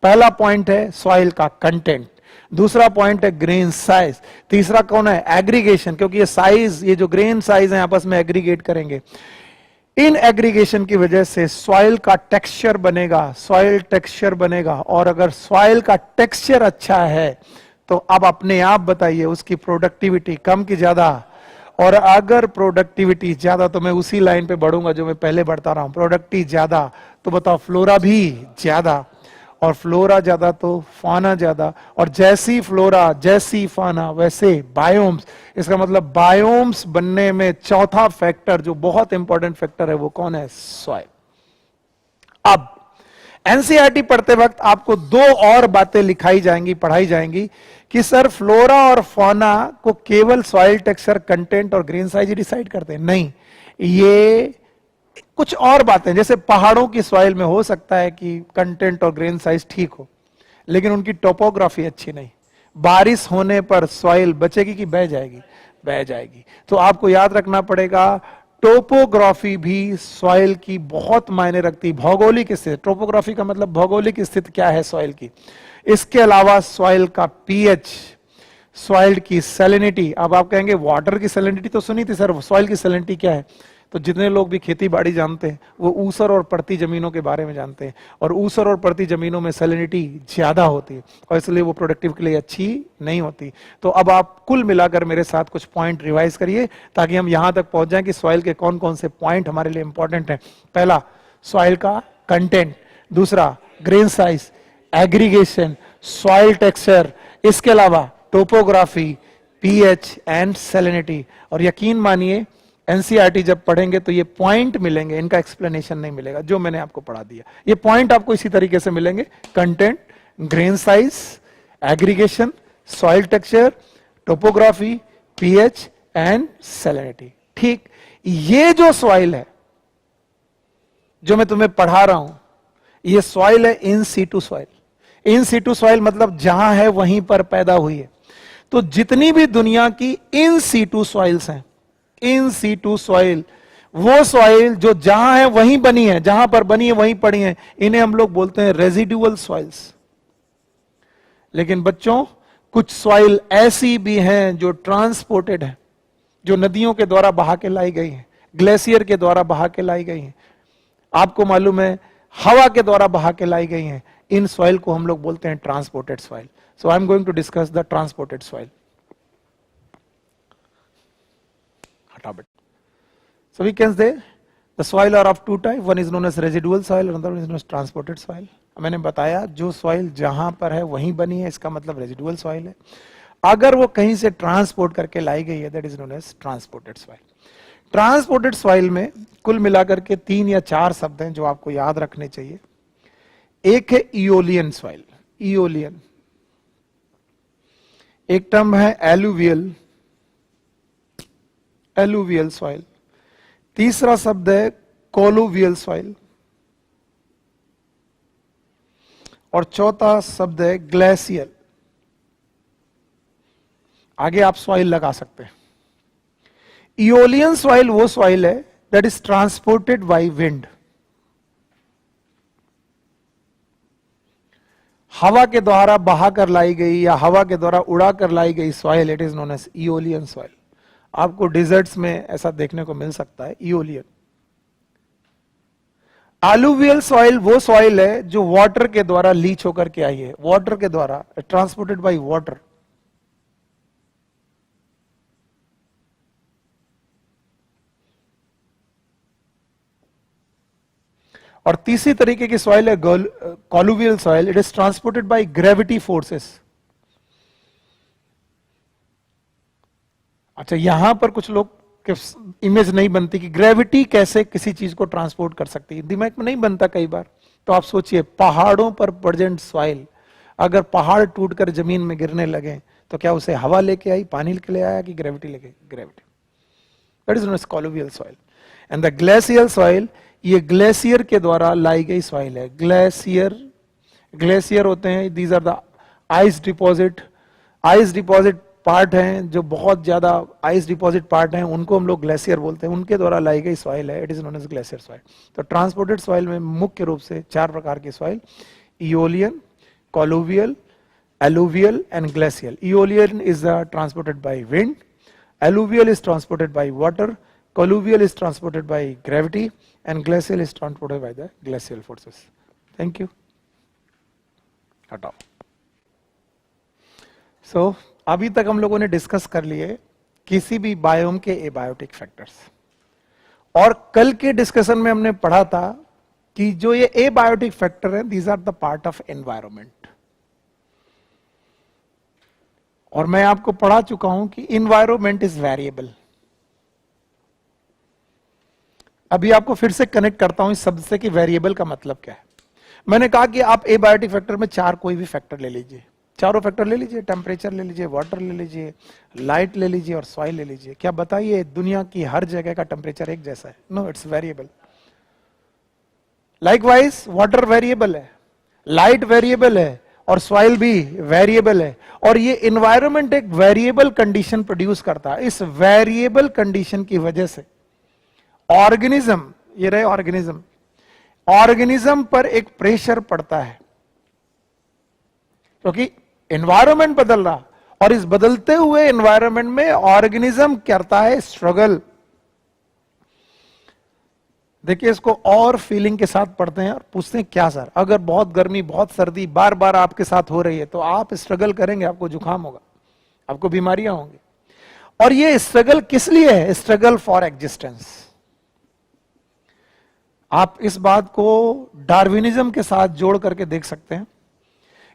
पहला पॉइंट है सॉइल का कंटेंट, दूसरा पॉइंट है ग्रेन साइज, तीसरा कौन है? एग्रीगेशन, क्योंकि ये साइज, ये जो ग्रेन साइज है आपस में एग्रीगेट करेंगे। इन एग्रीगेशन की वजह से सॉइल का टेक्सचर बनेगा, सॉइल टेक्सचर बनेगा। और अगर सॉइल का टेक्सचर अच्छा है तो अब अपने आप बताइए उसकी प्रोडक्टिविटी कम की ज्यादा? और अगर प्रोडक्टिविटी ज्यादा तो मैं उसी लाइन पे बढ़ूंगा जो मैं पहले बढ़ता रहा हूं, प्रोडक्टिव ज्यादा तो बताओ फ्लोरा भी ज्यादा, और फ्लोरा ज्यादा तो फाना ज्यादा, और जैसी फ्लोरा जैसी फाना वैसे बायोम्स। इसका मतलब बायोम्स बनने में चौथा फैक्टर जो बहुत इंपॉर्टेंट फैक्टर है वो कौन है? सॉइल। अब एनसीईआरटी पढ़ते वक्त आपको 2 और बातें लिखाई जाएंगी, पढ़ाई जाएंगी कि सर फ्लोरा और फौना को केवल सॉइल टेक्सचर, कंटेंट और ग्रेन साइज ही डिसाइड करते हैं। नहीं, ये कुछ और बातें, जैसे पहाड़ों की सॉइल में हो सकता है कि कंटेंट और ग्रेन साइज ठीक हो, लेकिन उनकी टोपोग्राफी अच्छी नहीं, बारिश होने पर सॉइल बचेगी कि बह जाएगी? बह जाएगी। तो आपको याद रखना पड़ेगा, टोपोग्राफी भी सॉइल की बहुत मायने रखती है। भौगोलिक स्थिति, टोपोग्राफी का मतलब भौगोलिक स्थिति क्या है सॉइल की। इसके अलावा सॉइल का पीएच, सॉइल की सैलिनिटी। अब आप कहेंगे वाटर की सैलिनिटी तो सुनी थी सर, सॉइल की सैलिनिटी क्या है? तो जितने लोग भी खेती बाड़ी जानते हैं वो ऊसर और पड़ती जमीनों के बारे में जानते हैं, और ऊसर और पड़ती जमीनों में सैलिनिटी ज्यादा होती है और इसलिए वो प्रोडक्टिव के लिए अच्छी नहीं होती। तो अब आप कुल मिलाकर मेरे साथ कुछ पॉइंट रिवाइज करिए ताकि हम यहां तक पहुंच जाएं कि सॉइल के कौन कौन से पॉइंट हमारे लिए इंपॉर्टेंट हैं। पहला, सॉइल का कंटेंट। दूसरा, grain size, aggregation, soil texture. इसके अलावा टोपोग्राफी, पीएच एंड सैलिनिटी। और यकीन मानिए एनसीईआरटी जब पढ़ेंगे तो ये पॉइंट मिलेंगे, इनका एक्सप्लेनेशन नहीं मिलेगा जो मैंने आपको पढ़ा दिया। ये पॉइंट आपको इसी तरीके से मिलेंगे, content, grain size, aggregation, soil texture, topography, pH and salinity. ठीक, ये जो सॉइल है जो मैं तुम्हें पढ़ा रहा हूं, ये सॉइल है in situ soil. In situ soil मतलब जहां है वहीं पर पैदा हुई है। तो जितनी भी दुनिया की इन सीटू सॉइल्स हैं, इन सीटू सॉइल, वो सॉइल जो जहां है वहीं बनी है, जहां पर बनी है वहीं पड़ी है, इन्हें हम लोग बोलते हैं रेजिडुअल सॉइल्स। लेकिन बच्चों, कुछ सॉइल ऐसी भी हैं जो ट्रांसपोर्टेड है, जो नदियों के द्वारा बहा के लाई गई है, ग्लेशियर के द्वारा बहा के लाई गई है, आपको मालूम है हवा के द्वारा बहा के लाई गई हैं। इन सॉइल को हम लोग बोलते हैं transported soil. So I am going to discuss the transported soil. So we can say the soil are of two type. One is known as residual soil, another one is known as transported soil. मैंने बताया जो soil जहां पर है वहीं बनी है, इसका मतलब रेजिडुअल सॉइल है। अगर वो कहीं से ट्रांसपोर्ट करके लाई गई है, that is known as transported soil. Transported soil में कुल मिलाकर के 3 या 4 शब्द हैं जो आपको याद रखने चाहिए। एक है इओलियन सॉइल, इओलियन। एक टर्म है एलुवियल, एलुवियल सॉइल। तीसरा शब्द है कोलुवियल सॉइल, और चौथा शब्द है ग्लेशियल। आगे आप सॉइल लगा सकते हैं। इओलियन सॉइल वो सॉइल है that is transported by wind. हवा के द्वारा बहा कर लाई गई या हवा के द्वारा उड़ा कर लाई गई soil, it is known as aeolian soil. आपको डिजर्ट्स में ऐसा देखने को मिल सकता है, इओलियन। एलुवियल सॉइल वो सॉइल है जो वाटर के द्वारा लीच होकर के आई है, वाटर के द्वारा, ट्रांसपोर्टेड बाय वाटर। और तीसरी तरीके की सॉइल है colluvial soil, it is transported by gravity forces. अच्छा, यहां पर कुछ लोग इमेज नहीं बनती कि ग्रेविटी कैसे किसी चीज को ट्रांसपोर्ट कर सकती है, दिमाग में नहीं बनता कई बार। तो आप सोचिए, पहाड़ों पर प्रेजेंट सॉइल, अगर पहाड़ टूटकर जमीन में गिरने लगे तो क्या उसे हवा लेके आई, पानी लेके आया कि ग्रेविटी लेके? Gravity. That is known as colluvial soil. And the glacial soil, ये ग्लेशियर के द्वारा लाई गई सॉइल है। ग्लेशियर, ग्लेशियर होते हैं, these are the ice deposit. Ice deposit part हैं, जो बहुत ज्यादा आइस डिपॉजिट पार्ट हैं, उनको हम लोग ग्लेशियर बोलते हैं, उनके द्वारा लाई गई सॉइल है, इट इज नोन एज ग्लेशियर सॉइल। तो ट्रांसपोर्टेड सॉइल में मुख्य रूप से 4 प्रकार की soil, aeolian, colluvial, alluvial and glacial. Aeolian is transported by wind, alluvial is transported by water, colluvial is transported by gravity, and glacial is transported by the glacial forces. Thank you. हटाओ। So, अभी तक हम लोगों ने discuss कर लिए किसी भी बायोम के एबायोटिक फैक्टर्स, और कल के डिस्कशन में हमने पढ़ा था कि जो ये एबायोटिक फैक्टर है, these are the part of environment. और मैं आपको पढ़ा चुका हूं कि इन्वायरमेंट इज वेरिएबल। अभी आपको फिर से कनेक्ट करता हूं इस शब्द से कि वेरिएबल का मतलब क्या है। मैंने कहा कि आप एबायोटिक फैक्टर में 4 कोई भी फैक्टर ले लीजिए, चारों फैक्टर ले लीजिए, टेम्परेचर ले लीजिए, वाटर ले लीजिए, लाइट ले लीजिए और सॉइल ले लीजिए। क्या बताइए दुनिया की हर जगह का टेम्परेचर एक जैसा है? No, it's variable. Likewise water variable है, लाइट वेरिएबल है, और सॉइल भी वेरिएबल है, और ये इन्वायरमेंट एक वेरिएबल कंडीशन प्रोड्यूस करता है। इस वेरिएबल कंडीशन की वजह से ऑर्गेनिज्म, ये रहे ऑर्गेनिज्म, ऑर्गेनिज्म पर एक प्रेशर पड़ता है, क्योंकि एनवायरनमेंट बदल रहा, और इस बदलते हुए एनवायरनमेंट में ऑर्गेनिज्म करता है स्ट्रगल। देखिए, इसको और फीलिंग के साथ पढ़ते हैं और पूछते हैं क्या सर, अगर बहुत गर्मी, बहुत सर्दी बार बार आपके साथ हो रही है तो आप स्ट्रगल करेंगे, आपको जुकाम होगा, आपको बीमारियां होंगी। और ये स्ट्रगल किस लिए है? Struggle for existence. आप इस बात को डार्विनिज्म के साथ जोड़ करके देख सकते हैं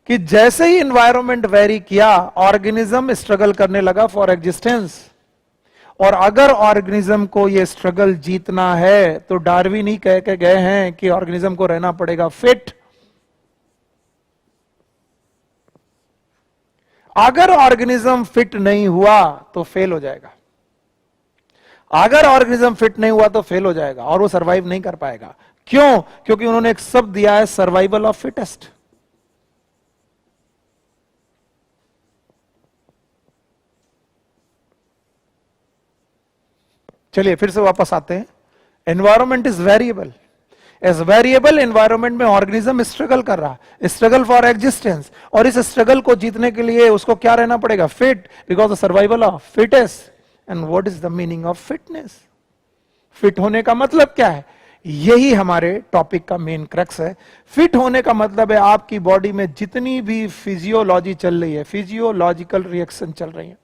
कि जैसे ही एनवायरनमेंट वेरी किया, ऑर्गेनिज्म स्ट्रगल करने लगा फॉर एग्जिस्टेंस। और अगर ऑर्गेनिज्म को यह स्ट्रगल जीतना है तो डार्विन ही कह के गए हैं कि ऑर्गेनिज्म को रहना पड़ेगा फिट। अगर ऑर्गेनिज्म फिट नहीं हुआ तो फेल हो जाएगा, अगर ऑर्गेनिज्म फिट नहीं हुआ तो फेल हो जाएगा और वो सरवाइव नहीं कर पाएगा। क्यों? क्योंकि उन्होंने एक शब्द दिया है, सर्वाइवल ऑफ फिटेस्ट। चलिए फिर से वापस आते हैं। Environment is variable, as variable environment में ऑर्गेनिज्म स्ट्रगल कर रहा है, स्ट्रगल फॉर एग्जिस्टेंस, और इस स्ट्रगल को जीतने के लिए उसको क्या रहना पड़ेगा? Fit, because the survival of fittest. And what is the meaning of fitness? Fit होने का मतलब क्या है? यही हमारे टॉपिक का मेन क्रक्स है। फिट होने का मतलब है आपकी बॉडी में जितनी भी फिजियोलॉजी चल रही है, फिजियोलॉजिकल रिएक्शन चल रही है,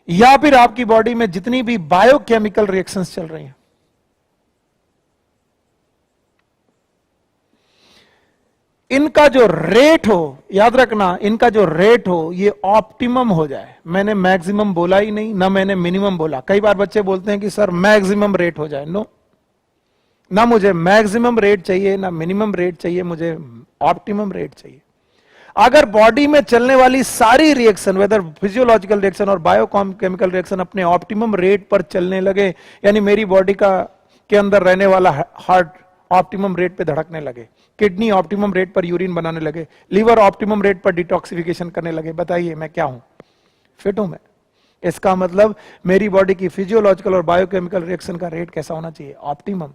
या फिर आपकी बॉडी में जितनी भी बायोकेमिकल रिएक्शंस चल रही हैं, इनका जो रेट हो, याद रखना, इनका जो रेट हो ये ऑप्टिमम हो जाए। मैंने मैक्सिमम बोला ही नहीं, ना मैंने मिनिमम बोला। कई बार बच्चे बोलते हैं कि सर मैक्सिमम रेट हो जाए। नो, ना मुझे मैक्सिमम रेट चाहिए, ना मिनिमम रेट चाहिए, मुझे ऑप्टिमम रेट चाहिए। अगर बॉडी में चलने वाली सारी रिएक्शन, वेदर फिजियोलॉजिकल रिएक्शन और बायोकेमिकल रिएक्शन, अपने ऑप्टिमम रेट पर चलने लगे, यानी मेरी बॉडी के अंदर रहने वाला हार्ट ऑप्टिमम रेट पे धड़कने लगे, किडनी ऑप्टिमम रेट पर यूरिन बनाने लगे, लीवर ऑप्टिमम रेट पर डिटॉक्सिफिकेशन करने लगे, बताइए मैं क्या हूं? फिट हूं मैं। इसका मतलब मेरी बॉडी की फिजियोलॉजिकल और बायोकेमिकल रिएक्शन का रेट कैसा होना चाहिए? ऑप्टिमम।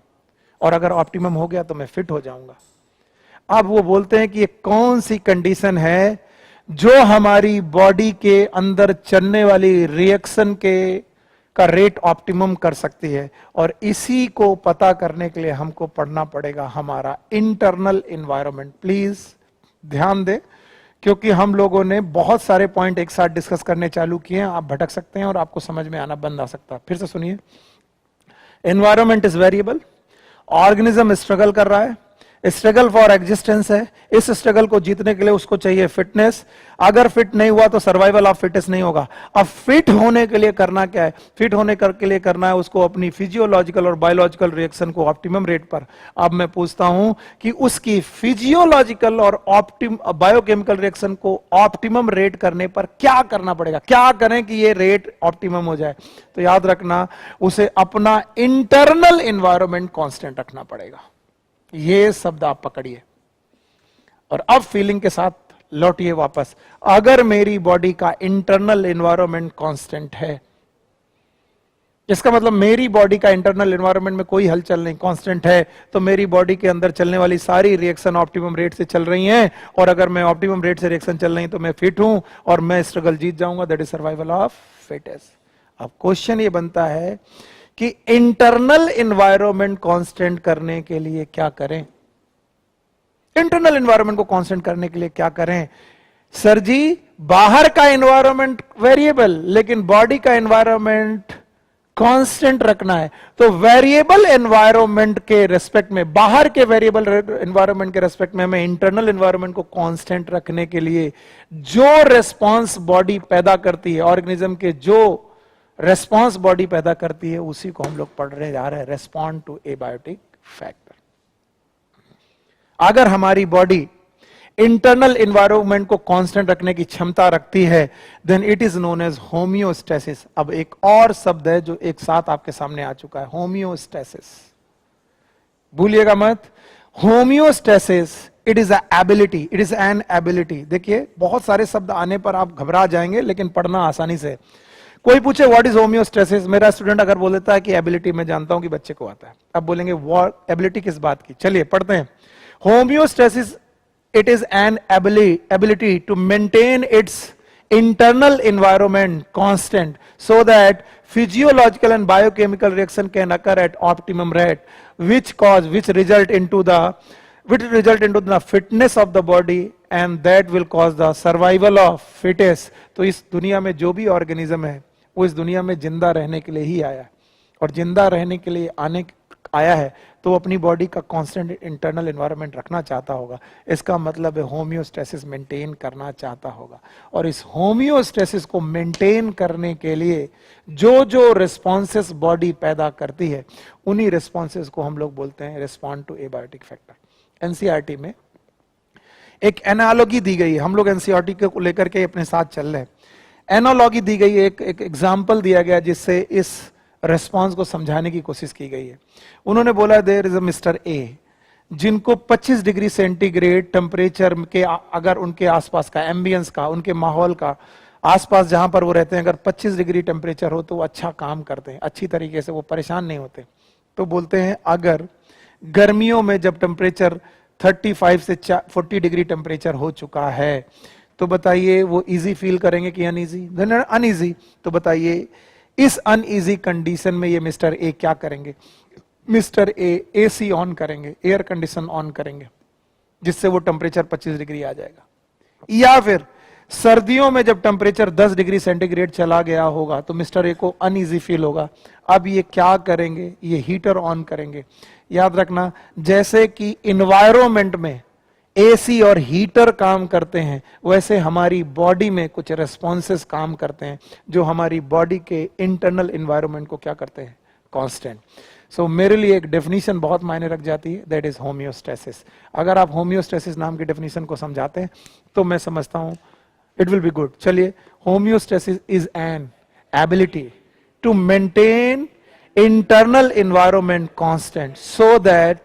और अगर ऑप्टिमम हो गया तो मैं फिट हो जाऊंगा। अब वो बोलते हैं कि ये कौन सी कंडीशन है जो हमारी बॉडी के अंदर चलने वाली रिएक्शन का रेट ऑप्टिमम कर सकती है, और इसी को पता करने के लिए हमको पढ़ना पड़ेगा हमारा इंटरनल एनवायरनमेंट। प्लीज ध्यान दें, क्योंकि हम लोगों ने बहुत सारे पॉइंट एक साथ डिस्कस करने चालू किए हैं, आप भटक सकते हैं और आपको समझ में आना बंद आ सकता है। फिर से सुनिए, environment is variable, organism struggle कर रहा है, स्ट्रगल फॉर एग्जिस्टेंस है, इस स्ट्रगल को जीतने के लिए उसको चाहिए फिटनेस। अगर फिट नहीं हुआ तो सर्वाइवल ऑफ फिटेस्ट नहीं होगा। अब फिट होने के लिए करना क्या है? फिट होने के लिए करना है उसको अपनी फिजियोलॉजिकल और बायोलॉजिकल रिएक्शन को ऑप्टिमम रेट पर। अब मैं पूछता हूं कि उसकी फिजियोलॉजिकल और बायोकेमिकल रिएक्शन को ऑप्टिमम रेट करने पर क्या करना पड़ेगा? क्या करें कि ये रेट ऑप्टिमम हो जाए? तो याद रखना, उसे अपना इंटरनल एनवायरनमेंट कांस्टेंट रखना पड़ेगा। ये शब्द आप पकड़िए और अब फीलिंग के साथ लौटिए वापस। अगर मेरी बॉडी का इंटरनल एनवायरनमेंट कांस्टेंट है, इसका मतलब मेरी बॉडी का इंटरनल एनवायरनमेंट में कोई हलचल नहीं, कांस्टेंट है, तो मेरी बॉडी के अंदर चलने वाली सारी रिएक्शन ऑप्टिमम रेट से चल रही हैं, और अगर मैं ऑप्टिमम रेट से रिएक्शन चल रही है तो मैं फिट हूं और मैं स्ट्रगल जीत जाऊंगा। That is survival of fittest. अब क्वेश्चन ये बनता है कि इंटरनल एनवायरनमेंट कांस्टेंट करने के लिए क्या करें? इंटरनल एनवायरनमेंट को कांस्टेंट करने के लिए क्या करें? सर जी, बाहर का एनवायरनमेंट वेरिएबल, लेकिन बॉडी का एनवायरनमेंट कांस्टेंट रखना है। तो वेरिएबल एनवायरनमेंट के रेस्पेक्ट में, बाहर के वेरिएबल एनवायरनमेंट के रेस्पेक्ट में, हमें इंटरनल एनवायरनमेंट को कांस्टेंट रखने के लिए जो रेस्पॉन्स बॉडी पैदा करती है, ऑर्गेनिज्म के जो रेस्पॉन्स बॉडी पैदा करती है, उसी को हम लोग पढ़ रहे जा रहे हैं, रेस्पॉन्ड टू एबायोटिक फैक्टर। अगर हमारी बॉडी इंटरनल एनवायरनमेंट को कांस्टेंट रखने की क्षमता रखती है, then it is known as homeostasis. अब एक और शब्द है जो एक साथ आपके सामने आ चुका है, होमियोस्टेसिस। भूलिएगा मत, homeostasis it is ability, it is an ability. देखिए बहुत सारे शब्द आने पर आप घबरा जाएंगे, लेकिन पढ़ना आसानी से। कोई पूछे व्हाट इज होम्योस्टेसिस, मेरा स्टूडेंट अगर बोल देता है कि एबिलिटी, मैं जानता हूं कि बच्चे को आता है। अब बोलेंगे व्हाट एबिलिटी किस बात की, चलिए पढ़ते हैं। Homeostasis, it is an ability to maintain its internal environment constant so that physiological and biochemical reaction can occur at optimum rate, which result into the fitness of the body, and that will cause the survival of fittest। तो इस दुनिया में जो भी organism है वो इस दुनिया में जिंदा रहने के लिए ही आया है, और जिंदा रहने के लिए आया है तो वो अपनी बॉडी का कांस्टेंट इंटरनल एनवायरनमेंट रखना चाहता होगा। इसका मतलब है होम्योस्टेसिस मेंटेन करना चाहता होगा। और इस होम्योस्टेसिस को मेंटेन करने के लिए जो जो रिस्पॉन्सेस बॉडी पैदा करती है, उन्हीं रिस्पॉन्सेस को हम लोग बोलते हैं respond to abiotic factor. NCERT में एक एनालॉजी दी गई है, हम लोग एनसीईआरटी को लेकर के अपने साथ चल रहे हैं। एनालॉजी दी गई है, एक एग्जाम्पल दिया गया जिससे इस रेस्पॉन्स को समझाने की कोशिश की गई है। उन्होंने बोला there is a mister A, जिनको 25 डिग्री सेंटीग्रेड टेम्परेचर के, अगर उनके आसपास का एम्बियंस का, उनके माहौल का, आसपास जहां पर वो रहते हैं, अगर 25 डिग्री टेम्परेचर हो तो वो अच्छा काम करते हैं, अच्छी तरीके से वो परेशान नहीं होते। तो बोलते हैं अगर गर्मियों में जब टेम्परेचर 35 से 40 डिग्री टेम्परेचर हो चुका है तो बताइए वो इजी फील करेंगे कि अनइजी? अनइजी। तो बताइए इस अनइजी कंडीशन में ये मिस्टर ए क्या करेंगे? मिस्टर ए एसी ऑन करेंगे, एयर कंडीशन ऑन करेंगे, जिससे वो टेम्परेचर 25 डिग्री आ जाएगा। या फिर सर्दियों में जब टेम्परेचर 10 डिग्री सेंटीग्रेड चला गया होगा तो मिस्टर ए को अनइजी फील होगा। अब ये क्या करेंगे? ये हीटर ऑन करेंगे। याद रखना, जैसे कि इन्वायरमेंट में एसी और हीटर काम करते हैं, वैसे हमारी बॉडी में कुछ रेस्पॉन्सेस काम करते हैं जो हमारी बॉडी के इंटरनल एनवायरनमेंट को क्या करते हैं? कांस्टेंट। सो मेरे लिए एक डेफिनेशन बहुत मायने रख जाती है, दैट इज होम्योस्टेसिस। अगर आप होम्योस्टेसिस नाम की डेफिनेशन को समझाते हैं तो मैं समझता हूं इट विल बी गुड। चलिए, homeostasis is an ability to maintain internal environment constant so that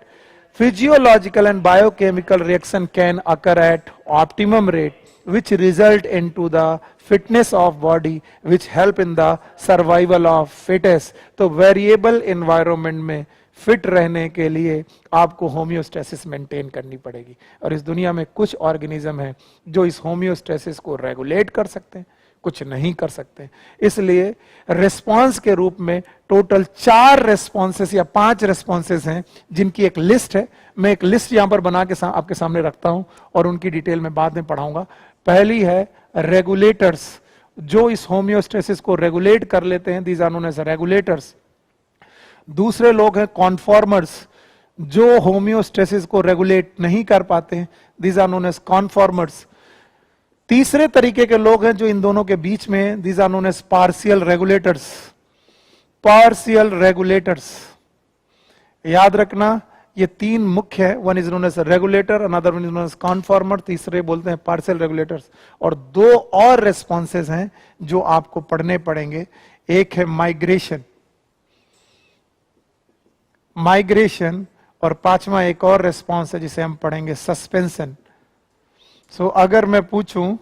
physiological and biochemical reaction can occur at optimum rate, which result into the fitness of body, which help in the survival of fittest। तो variable environment में fit रहने के लिए आपको homeostasis maintain करनी पड़ेगी। और इस दुनिया में कुछ ऑर्गेनिज्म है जो इस होम्योस्टेसिस को रेगुलेट कर सकते हैं, कुछ नहीं कर सकते। इसलिए रिस्पांस के रूप में टोटल 4 रेस्पॉन्सेस या 5 रेस्पॉन्सेस हैं, जिनकी एक लिस्ट है। मैं एक लिस्ट यहां पर बना के आपके सामने रखता हूं और उनकी डिटेल में बाद में पढ़ाऊंगा। पहली है रेगुलेटर्स, जो इस होम्योस्टेसिस को रेगुलेट कर लेते हैं, these are known as regulators. दूसरे लोग हैं कॉन्फॉर्मर्स, जो होम्योस्टेसिस को रेगुलेट नहीं कर पाते हैं, these are known as conformers. तीसरे तरीके के लोग हैं जो इन दोनों के बीच में हैं, these are known as partial regulators. Partial regulators, याद रखना ये 3 मुख्य है, one is known as regulator, another one is known as conformer, तीसरे बोलते हैं पार्शियल रेगुलेटर्स। और 2 और रेस्पॉन्सेज हैं जो आपको पढ़ने पड़ेंगे। एक है माइग्रेशन, माइग्रेशन, और 5वां एक और रेस्पॉन्स है जिसे हम पढ़ेंगे सस्पेंशन। सो अगर मैं पूछूं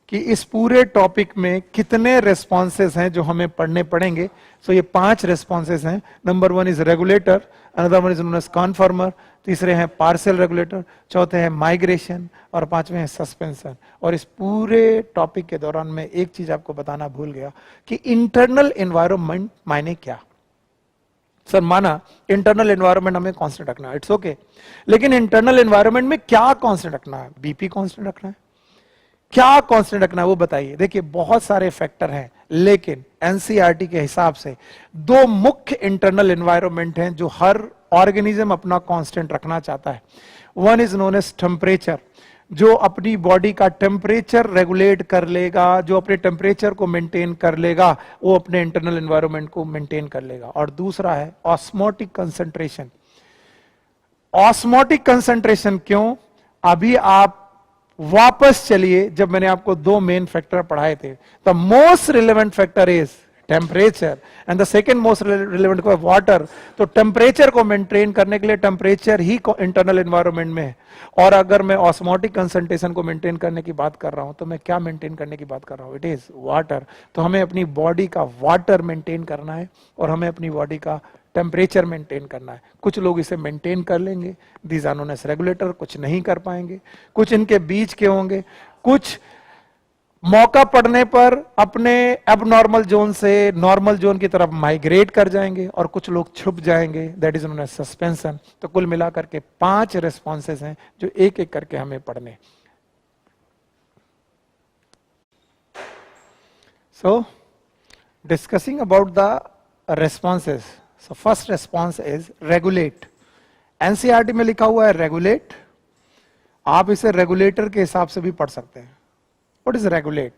कि इस पूरे टॉपिक में कितने रेस्पॉन्सेस हैं जो हमें पढ़ने पड़ेंगे, सो ये 5 रेस्पॉन्सेस हैं। Number 1 is regulator, another one is known as conformer, तीसरे हैं पार्शियल रेगुलेटर, चौथे हैं माइग्रेशन, और 5वें हैं सस्पेंशन। और इस पूरे टॉपिक के दौरान मैं एक चीज आपको बताना भूल गया कि इंटरनल एनवायरनमेंट मायने क्या। सर माना इंटरनल एनवायरनमेंट हमें कांस्टेंट रखना है, इट्स ओके, लेकिन इंटरनल एनवायरनमेंट में क्या कांस्टेंट रखना है? बीपी कांस्टेंट रखना है? क्या कांस्टेंट रखना है वो बताइए। देखिए बहुत सारे फैक्टर हैं, लेकिन एनसीईआरटी के हिसाब से 2 मुख्य इंटरनल एनवायरनमेंट हैं जो हर ऑर्गेनिज्म अपना कांस्टेंट रखना चाहता है। One is known as temperature, जो अपनी बॉडी का टेम्परेचर रेगुलेट कर लेगा, जो अपने टेम्परेचर को मेंटेन कर लेगा, वो अपने इंटरनल एनवायरनमेंट को मेंटेन कर लेगा। और दूसरा है ऑस्मोटिक कंसंट्रेशन। ऑस्मोटिक कंसंट्रेशन क्यों? अभी आप वापस चलिए, जब मैंने आपको 2 मेन फैक्टर पढ़ाए थे, the most relevant factor is temperature, and the second most relevant को है वाटर। तो टेम्परेचर को मेंटेन करने के लिए टेम्परेचर ही इंटरनल एनवायरनमेंट में है, और अगर मैं ऑस्मोटिक कंसंट्रेशन को मेंटेन करने की बात कर रहा हूं तो मैं क्या मेंटेन करने की बात कर रहा हूं? It is water. तो हमें अपनी बॉडी का वाटर मेंटेन करना है और हमें अपनी बॉडी का टेम्परेचर मेंटेन करना है। कुछ लोग इसे मेंटेन कर लेंगे, these are known as regulator, कुछ नहीं कर पाएंगे, कुछ इनके बीच के होंगे, कुछ मौका पड़ने पर अपने एबनॉर्मल जोन से नॉर्मल जोन की तरफ माइग्रेट कर जाएंगे, और कुछ लोग छुप जाएंगे, that is known as suspension. तो कुल मिलाकर के 5 रेस्पॉन्सेस हैं जो एक एक करके हमें पढ़ने। So discussing about the responses, so first response is regulate. NCERT में लिखा हुआ है रेगुलेट, आप इसे रेगुलेटर के हिसाब से भी पढ़ सकते हैं। What is regulate?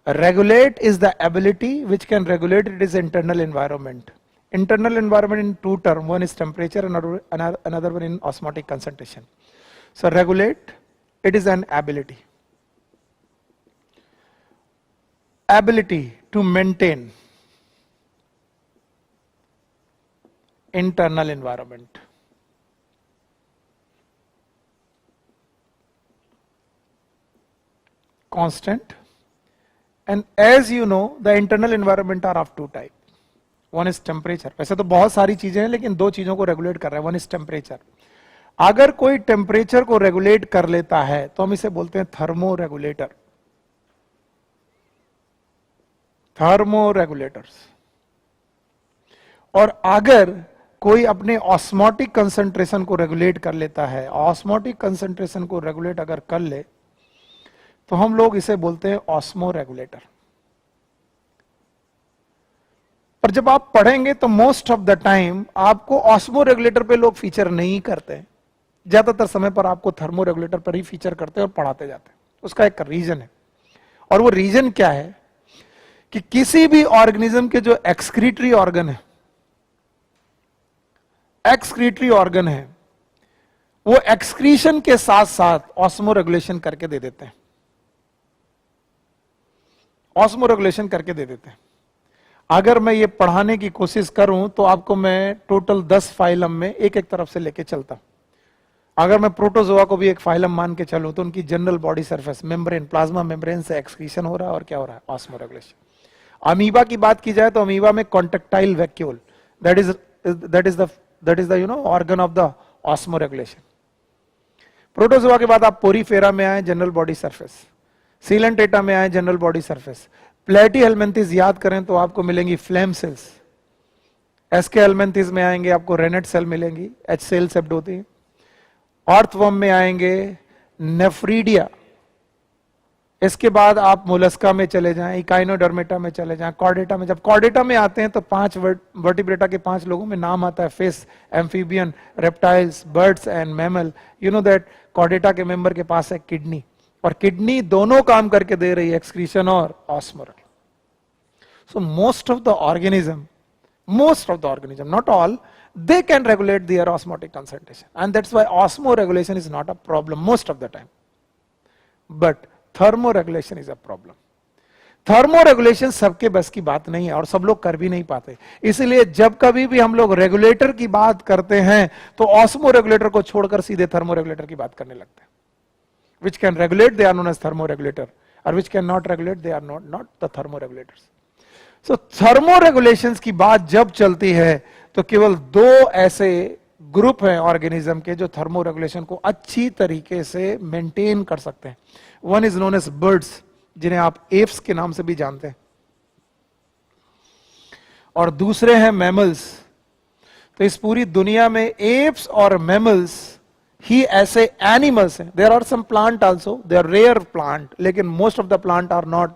Regulate is the ability which can regulate its internal environment. Internal environment in 2 terms, one is temperature and another one in osmotic concentration. So regulate, it is an ability. Ability to maintain internal environment. Constant, and as you know the internal environment are of 2 type. One is temperature. वैसे तो बहुत सारी चीजें हैं लेकिन 2 चीजों को regulate कर रहा है। One is temperature. अगर कोई टेम्परेचर को रेगुलेट कर लेता है तो हम इसे बोलते हैं थर्मो रेगुलेटर। Thermo regulators. और अगर कोई अपने ऑस्मोटिक कंसंट्रेशन को रेगुलेट कर लेता है, ऑस्मोटिक कंसंट्रेशन को रेगुलेट अगर कर ले तो हम लोग इसे बोलते हैं ऑस्मो रेगुलेटर। पर जब आप पढ़ेंगे तो मोस्ट ऑफ द टाइम आपको ऑस्मो रेगुलेटर पे लोग फीचर नहीं करते, ज्यादातर समय पर आपको थर्मो रेगुलेटर पर ही फीचर करते हैं और पढ़ाते जाते हैं। उसका एक रीजन है, और वो रीजन क्या है कि किसी भी ऑर्गेनिज्म के जो एक्सक्रीटरी ऑर्गन है, एक्सक्रीटरी ऑर्गन है, वो एक्सक्रीशन के साथ साथ ऑस्मो रेगुलेशन करके दे देते हैं। ऑस्मो रेगुलेशन करके दे देते हैं। अगर मैं ये पढ़ाने की कोशिश करूं तो आपको मैं टोटल 10 फाइलम में एक एक तरफ से लेके चलता हूं। अगर मैं प्रोटोजोआ को भी एक फाइलम मान के चलूं तो उनकी general body surface membrane, plasma membrane से एक्सक्रीशन हो रहा है, और क्या हो रहा है? Osmo regulation. अमीबा की बात की जाए तो अमीबा में contractile vacuole, that is the you know organ of the osmo regulation. Protozoa के बाद आप पोरीफेरा में आए, जनरल बॉडी सरफेस। सीलेंटेटा में आए, जनरल बॉडी सरफेस। प्लेटी हेलमेंथिस याद करें तो आपको मिलेंगी फ्लेम सेल्स। एसके हेलमेंथिस में आएंगे आपको रेनेट सेल मिलेंगी, एच सेल सेप्ट होती है। ऑर्थवर्म में आएंगे नेफ्रीडिया। इसके बाद आप मोलस्का में चले जाएं, इकाइनोडर्मेटा में चले जाएं, कॉर्डेटा में। जब कॉर्डेटा में आते हैं तो 5 वर्टिब्रेटा के 5 लोगों में नाम आता है, fish, amphibian, reptiles, birds and mammal. You know that Chordata के मेंबर के पास है किडनी, और किडनी दोनों काम करके दे रही है, एक्सक्रीशन और ऑस्मोरल। So most of the organism, not all, they can regulate their osmotic concentration, and that's why osmoregulation is not a problem most of the time, but thermoregulation is a problem. Thermoregulation सबके बस की बात नहीं है और सब लोग कर भी नहीं पाते। इसलिए जब कभी भी हम लोग रेगुलेटर की बात करते हैं तो ऑस्मो रेगुलेटर को छोड़कर सीधे थर्मोरेगुलेटर की बात करने लगते हैं। Which can regulate, they are known as thermoregulator, or which cannot regulate, they are not the thermoregulators. So thermoregulations की बात जब चलती है तो केवल 2 ऐसे ग्रुप हैं ऑर्गेनिज्म के जो थर्मोरेगुलेशन को अच्छी तरीके से मेंटेन कर सकते हैं। One is known as birds, जिन्हें आप एप्स के नाम से भी जानते हैं, और दूसरे हैं मैमल्स। तो इस पूरी दुनिया में एप्स और मैमल्स ही ऐसे एनिमल्स हैं। There are some plant also, they are rare plant, लेकिन most of the plant are not,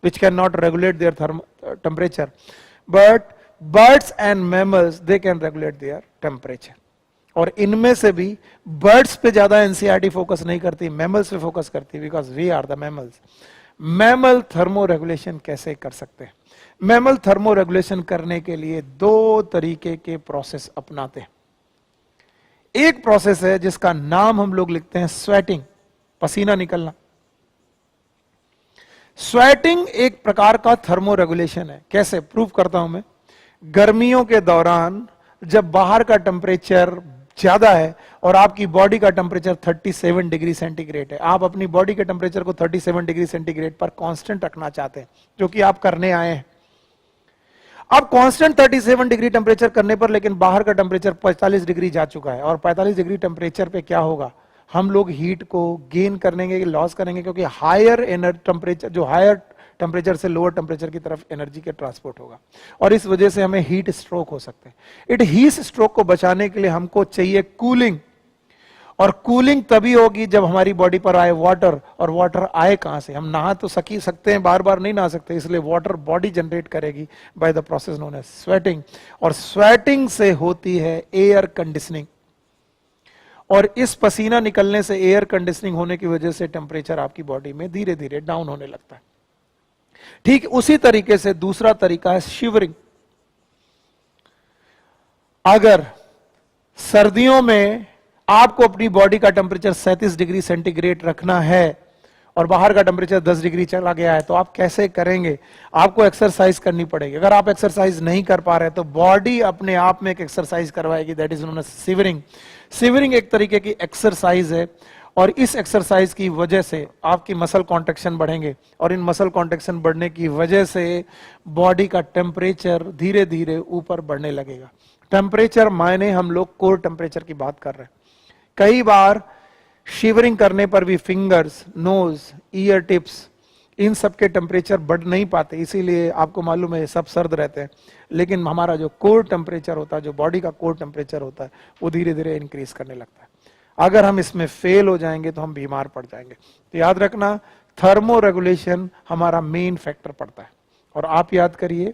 which can not regulate their temperature, but birds and mammals they can regulate their temperature. और इनमें से भी birds पे ज्यादा NCERT focus नहीं करती, mammals पे फोकस करती, because we are the mammals. Mammal thermo regulation कैसे कर सकते हैं? मैमल थर्मो रेगुलेशन करने के लिए 2 तरीके के प्रोसेस अपनाते हैं। एक प्रोसेस है जिसका नाम हम लोग लिखते हैं स्वेटिंग, पसीना निकलना। स्वेटिंग एक प्रकार का थर्मो रेगुलेशन है। कैसे प्रूव करता हूं मैं? गर्मियों के दौरान जब बाहर का टेम्परेचर ज्यादा है और आपकी बॉडी का टेम्परेचर 37 डिग्री सेंटीग्रेड है, आप अपनी बॉडी के टेम्परेचर को 37 डिग्री सेंटीग्रेड पर कांस्टेंट रखना चाहते हैं, जो कि आप करने आए हैं। अब कांस्टेंट 37 डिग्री टेम्परेचर करने पर लेकिन बाहर का टेम्परेचर 45 डिग्री जा चुका है, और 45 डिग्री टेम्परेचर पे क्या होगा? हम लोग हीट को गेन करेंगे, लॉस करेंगे, क्योंकि हायर एनर्जी टेम्परेचर, जो हायर टेम्परेचर से लोअर टेम्परेचर की तरफ एनर्जी के ट्रांसपोर्ट होगा, और इस वजह से हमें हीट स्ट्रोक हो सकते हैं। इट हीट स्ट्रोक को बचाने के लिए हमको चाहिए कूलिंग, और कूलिंग तभी होगी जब हमारी बॉडी पर आए वाटर। और वाटर आए कहां से? हम नहा तो सकते हैं, बार बार नहीं नहा सकते, इसलिए वाटर बॉडी जनरेट करेगी by the process known as sweating, और स्वेटिंग से होती है एयर कंडीशनिंग, और इस पसीना निकलने से, एयर कंडीशनिंग होने की वजह से टेम्परेचर आपकी बॉडी में धीरे धीरे डाउन होने लगता है। ठीक उसी तरीके से दूसरा तरीका है शिवरिंग। अगर सर्दियों में आपको अपनी बॉडी का टेम्परेचर 37 डिग्री सेंटीग्रेड रखना है और बाहर का टेम्परेचर 10 डिग्री चला गया है, तो आप कैसे करेंगे? आपको एक्सरसाइज करनी पड़ेगी। अगर आप एक्सरसाइज नहीं कर पा रहे तो बॉडी अपने आप में एक एक्सरसाइज करवाएगी, that is known as shivering. Shivering एक तरीके की एक्सरसाइज है, और इस एक्सरसाइज की वजह से आपकी मसल कॉन्ट्रैक्शन बढ़ेंगे, और इन मसल कॉन्ट्रैक्शन बढ़ने की वजह से बॉडी का टेम्परेचर धीरे धीरे ऊपर बढ़ने लगेगा। टेम्परेचर मायने हम लोग कोर टेम्परेचर की बात कर रहे हैं। कई बार शिवरिंग करने पर भी फिंगर्स, नोज, ईयर टिप्स, इन सब के टेम्परेचर बढ़ नहीं पाते, इसीलिए आपको मालूम है सब सर्द रहते हैं, लेकिन हमारा जो कोर टेम्परेचर होता है, जो बॉडी का कोर टेम्परेचर होता है, वो धीरे धीरे इंक्रीज करने लगता है। अगर हम इसमें फेल हो जाएंगे तो हम बीमार पड़ जाएंगे। तो याद रखना, थर्मो रेगुलेशन हमारा मेन फैक्टर पड़ता है। और आप याद करिए,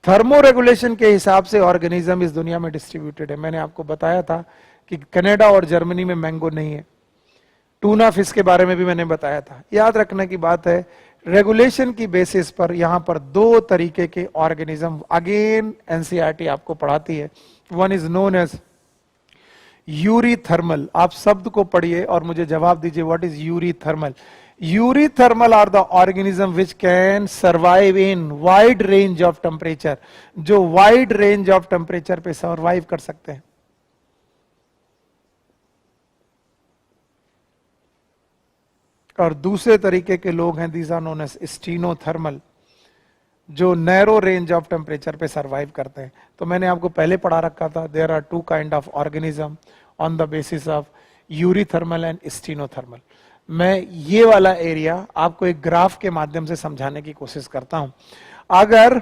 थर्मो रेगुलेशन के हिसाब से ऑर्गेनिज्म इस दुनिया में डिस्ट्रीब्यूटेड है। मैंने आपको बताया था कि कनाडा और जर्मनी में मैंगो नहीं है। टूना फिश के बारे में भी मैंने बताया था। याद रखने की बात है, रेगुलेशन की बेसिस पर यहां पर दो तरीके के ऑर्गेनिज्म, अगेन एनसीईआरटी आपको पढ़ाती है। One is known as eurythermal. आप शब्द को पढ़िए और मुझे जवाब दीजिए, what is eurythermal? Eurythermal are the organism which can survive in wide range of temperature, जो वाइड रेंज ऑफ टेम्परेचर पे सर्वाइव कर सकते हैं। और दूसरे तरीके के लोग हैं, these are known as stenothermal, जो नैरो रेंज ऑफ टेम्परेचर पे सर्वाइव करते हैं। तो मैंने आपको पहले पढ़ा रखा था, there are two kind of organism on the basis of eurythermal and stenothermal. मैं ये वाला एरिया आपको एक ग्राफ के माध्यम से समझाने की कोशिश करता हूं। अगर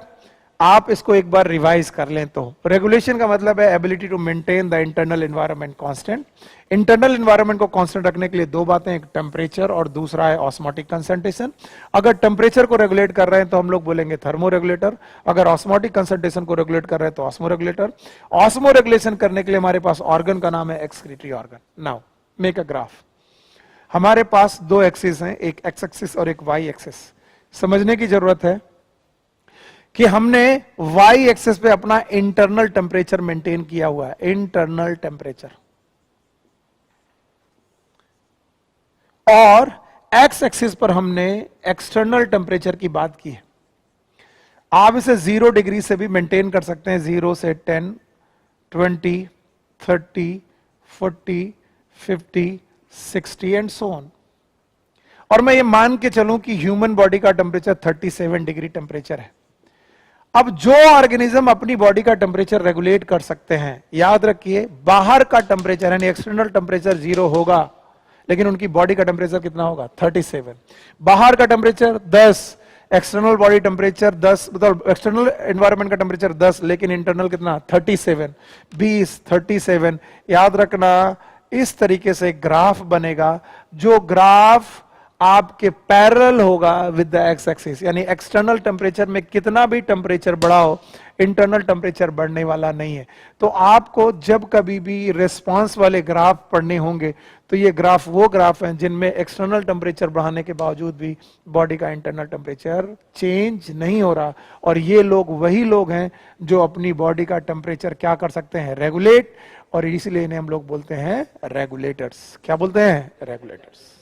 आप इसको एक बार रिवाइज कर लें तो रेगुलेशन का मतलब है ability to maintain the internal environment constant. Internal environment को कांस्टेंट रखने के लिए दो बातें, एक टेम्परेचर और दूसरा है ऑस्मोटिक कंसंट्रेशन। अगर टेम्परेचर को रेगुलेट कर रहे हैं तो हम लोग बोलेंगे थर्मो रेगुलेटर, अगर ऑस्मोटिक कंसंट्रेशन को रेगुलेट कर रहे हैं तो ऑस्मो रेगुलेटर। ऑस्मो रेगुलेशन करने के लिए हमारे पास ऑर्गन का नाम है excretory organ. Now make a graph. हमारे पास दो एक्सिस हैं, एक एक्स एक्सिस और एक वाई एक्सिस। समझने की जरूरत है कि हमने वाई एक्सिस पे अपना इंटरनल टेम्परेचर मेंटेन किया हुआ है, इंटरनल टेम्परेचर, और एक्स एक्सिस पर हमने एक्सटर्नल टेम्परेचर की बात की है। आप इसे 0 डिग्री से भी मेंटेन कर सकते हैं, 0 से 10, 20, 30, 40, 50, 60 एंड सो ऑन। और मैं ये मान के चलूं कि ह्यूमन बॉडी का टेम्परेचर 37 डिग्री टेम्परेचर है। अब जो ऑर्गेनिज्म अपनी बॉडी का टेम्परेचर रेगुलेट कर सकते हैं, याद रखिए, बाहर का टेम्परेचर यानी एक्सटर्नल टेम्परेचर 0 होगा, लेकिन उनकी बॉडी का टेम्परेचर कितना होगा? 37। बाहर का टेम्परेचर 10, एक्सटर्नल बॉडी टेम्परेचर 10, मतलब एक्सटर्नल एनवायरनमेंट का टेम्परेचर 10, लेकिन इंटरनल कितना? 37, 20, 37। याद रखना, इस तरीके से ग्राफ बनेगा, जो ग्राफ आपके पैरेलल होगा विद द एक्स एक्सिस, यानी एक्सटर्नल टेम्परेचर में कितना भी टेम्परेचर बढ़ाओ, इंटरनल टेम्परेचर बढ़ने वाला नहीं है। तो आपको जब कभी भी रिस्पांस वाले ग्राफ पढ़ने होंगे तो ये ग्राफ वो ग्राफ हैं जिनमें एक्सटर्नल टेम्परेचर बढ़ाने के बावजूद भी बॉडी का इंटरनल टेम्परेचर चेंज नहीं हो रहा। और ये लोग वही लोग हैं जो अपनी बॉडी का टेम्परेचर क्या कर सकते हैं? रेगुलेट। और इसलिए इन्हें हम लोग बोलते हैं रेगुलेटर्स। क्या बोलते हैं? रेगुलेटर्स।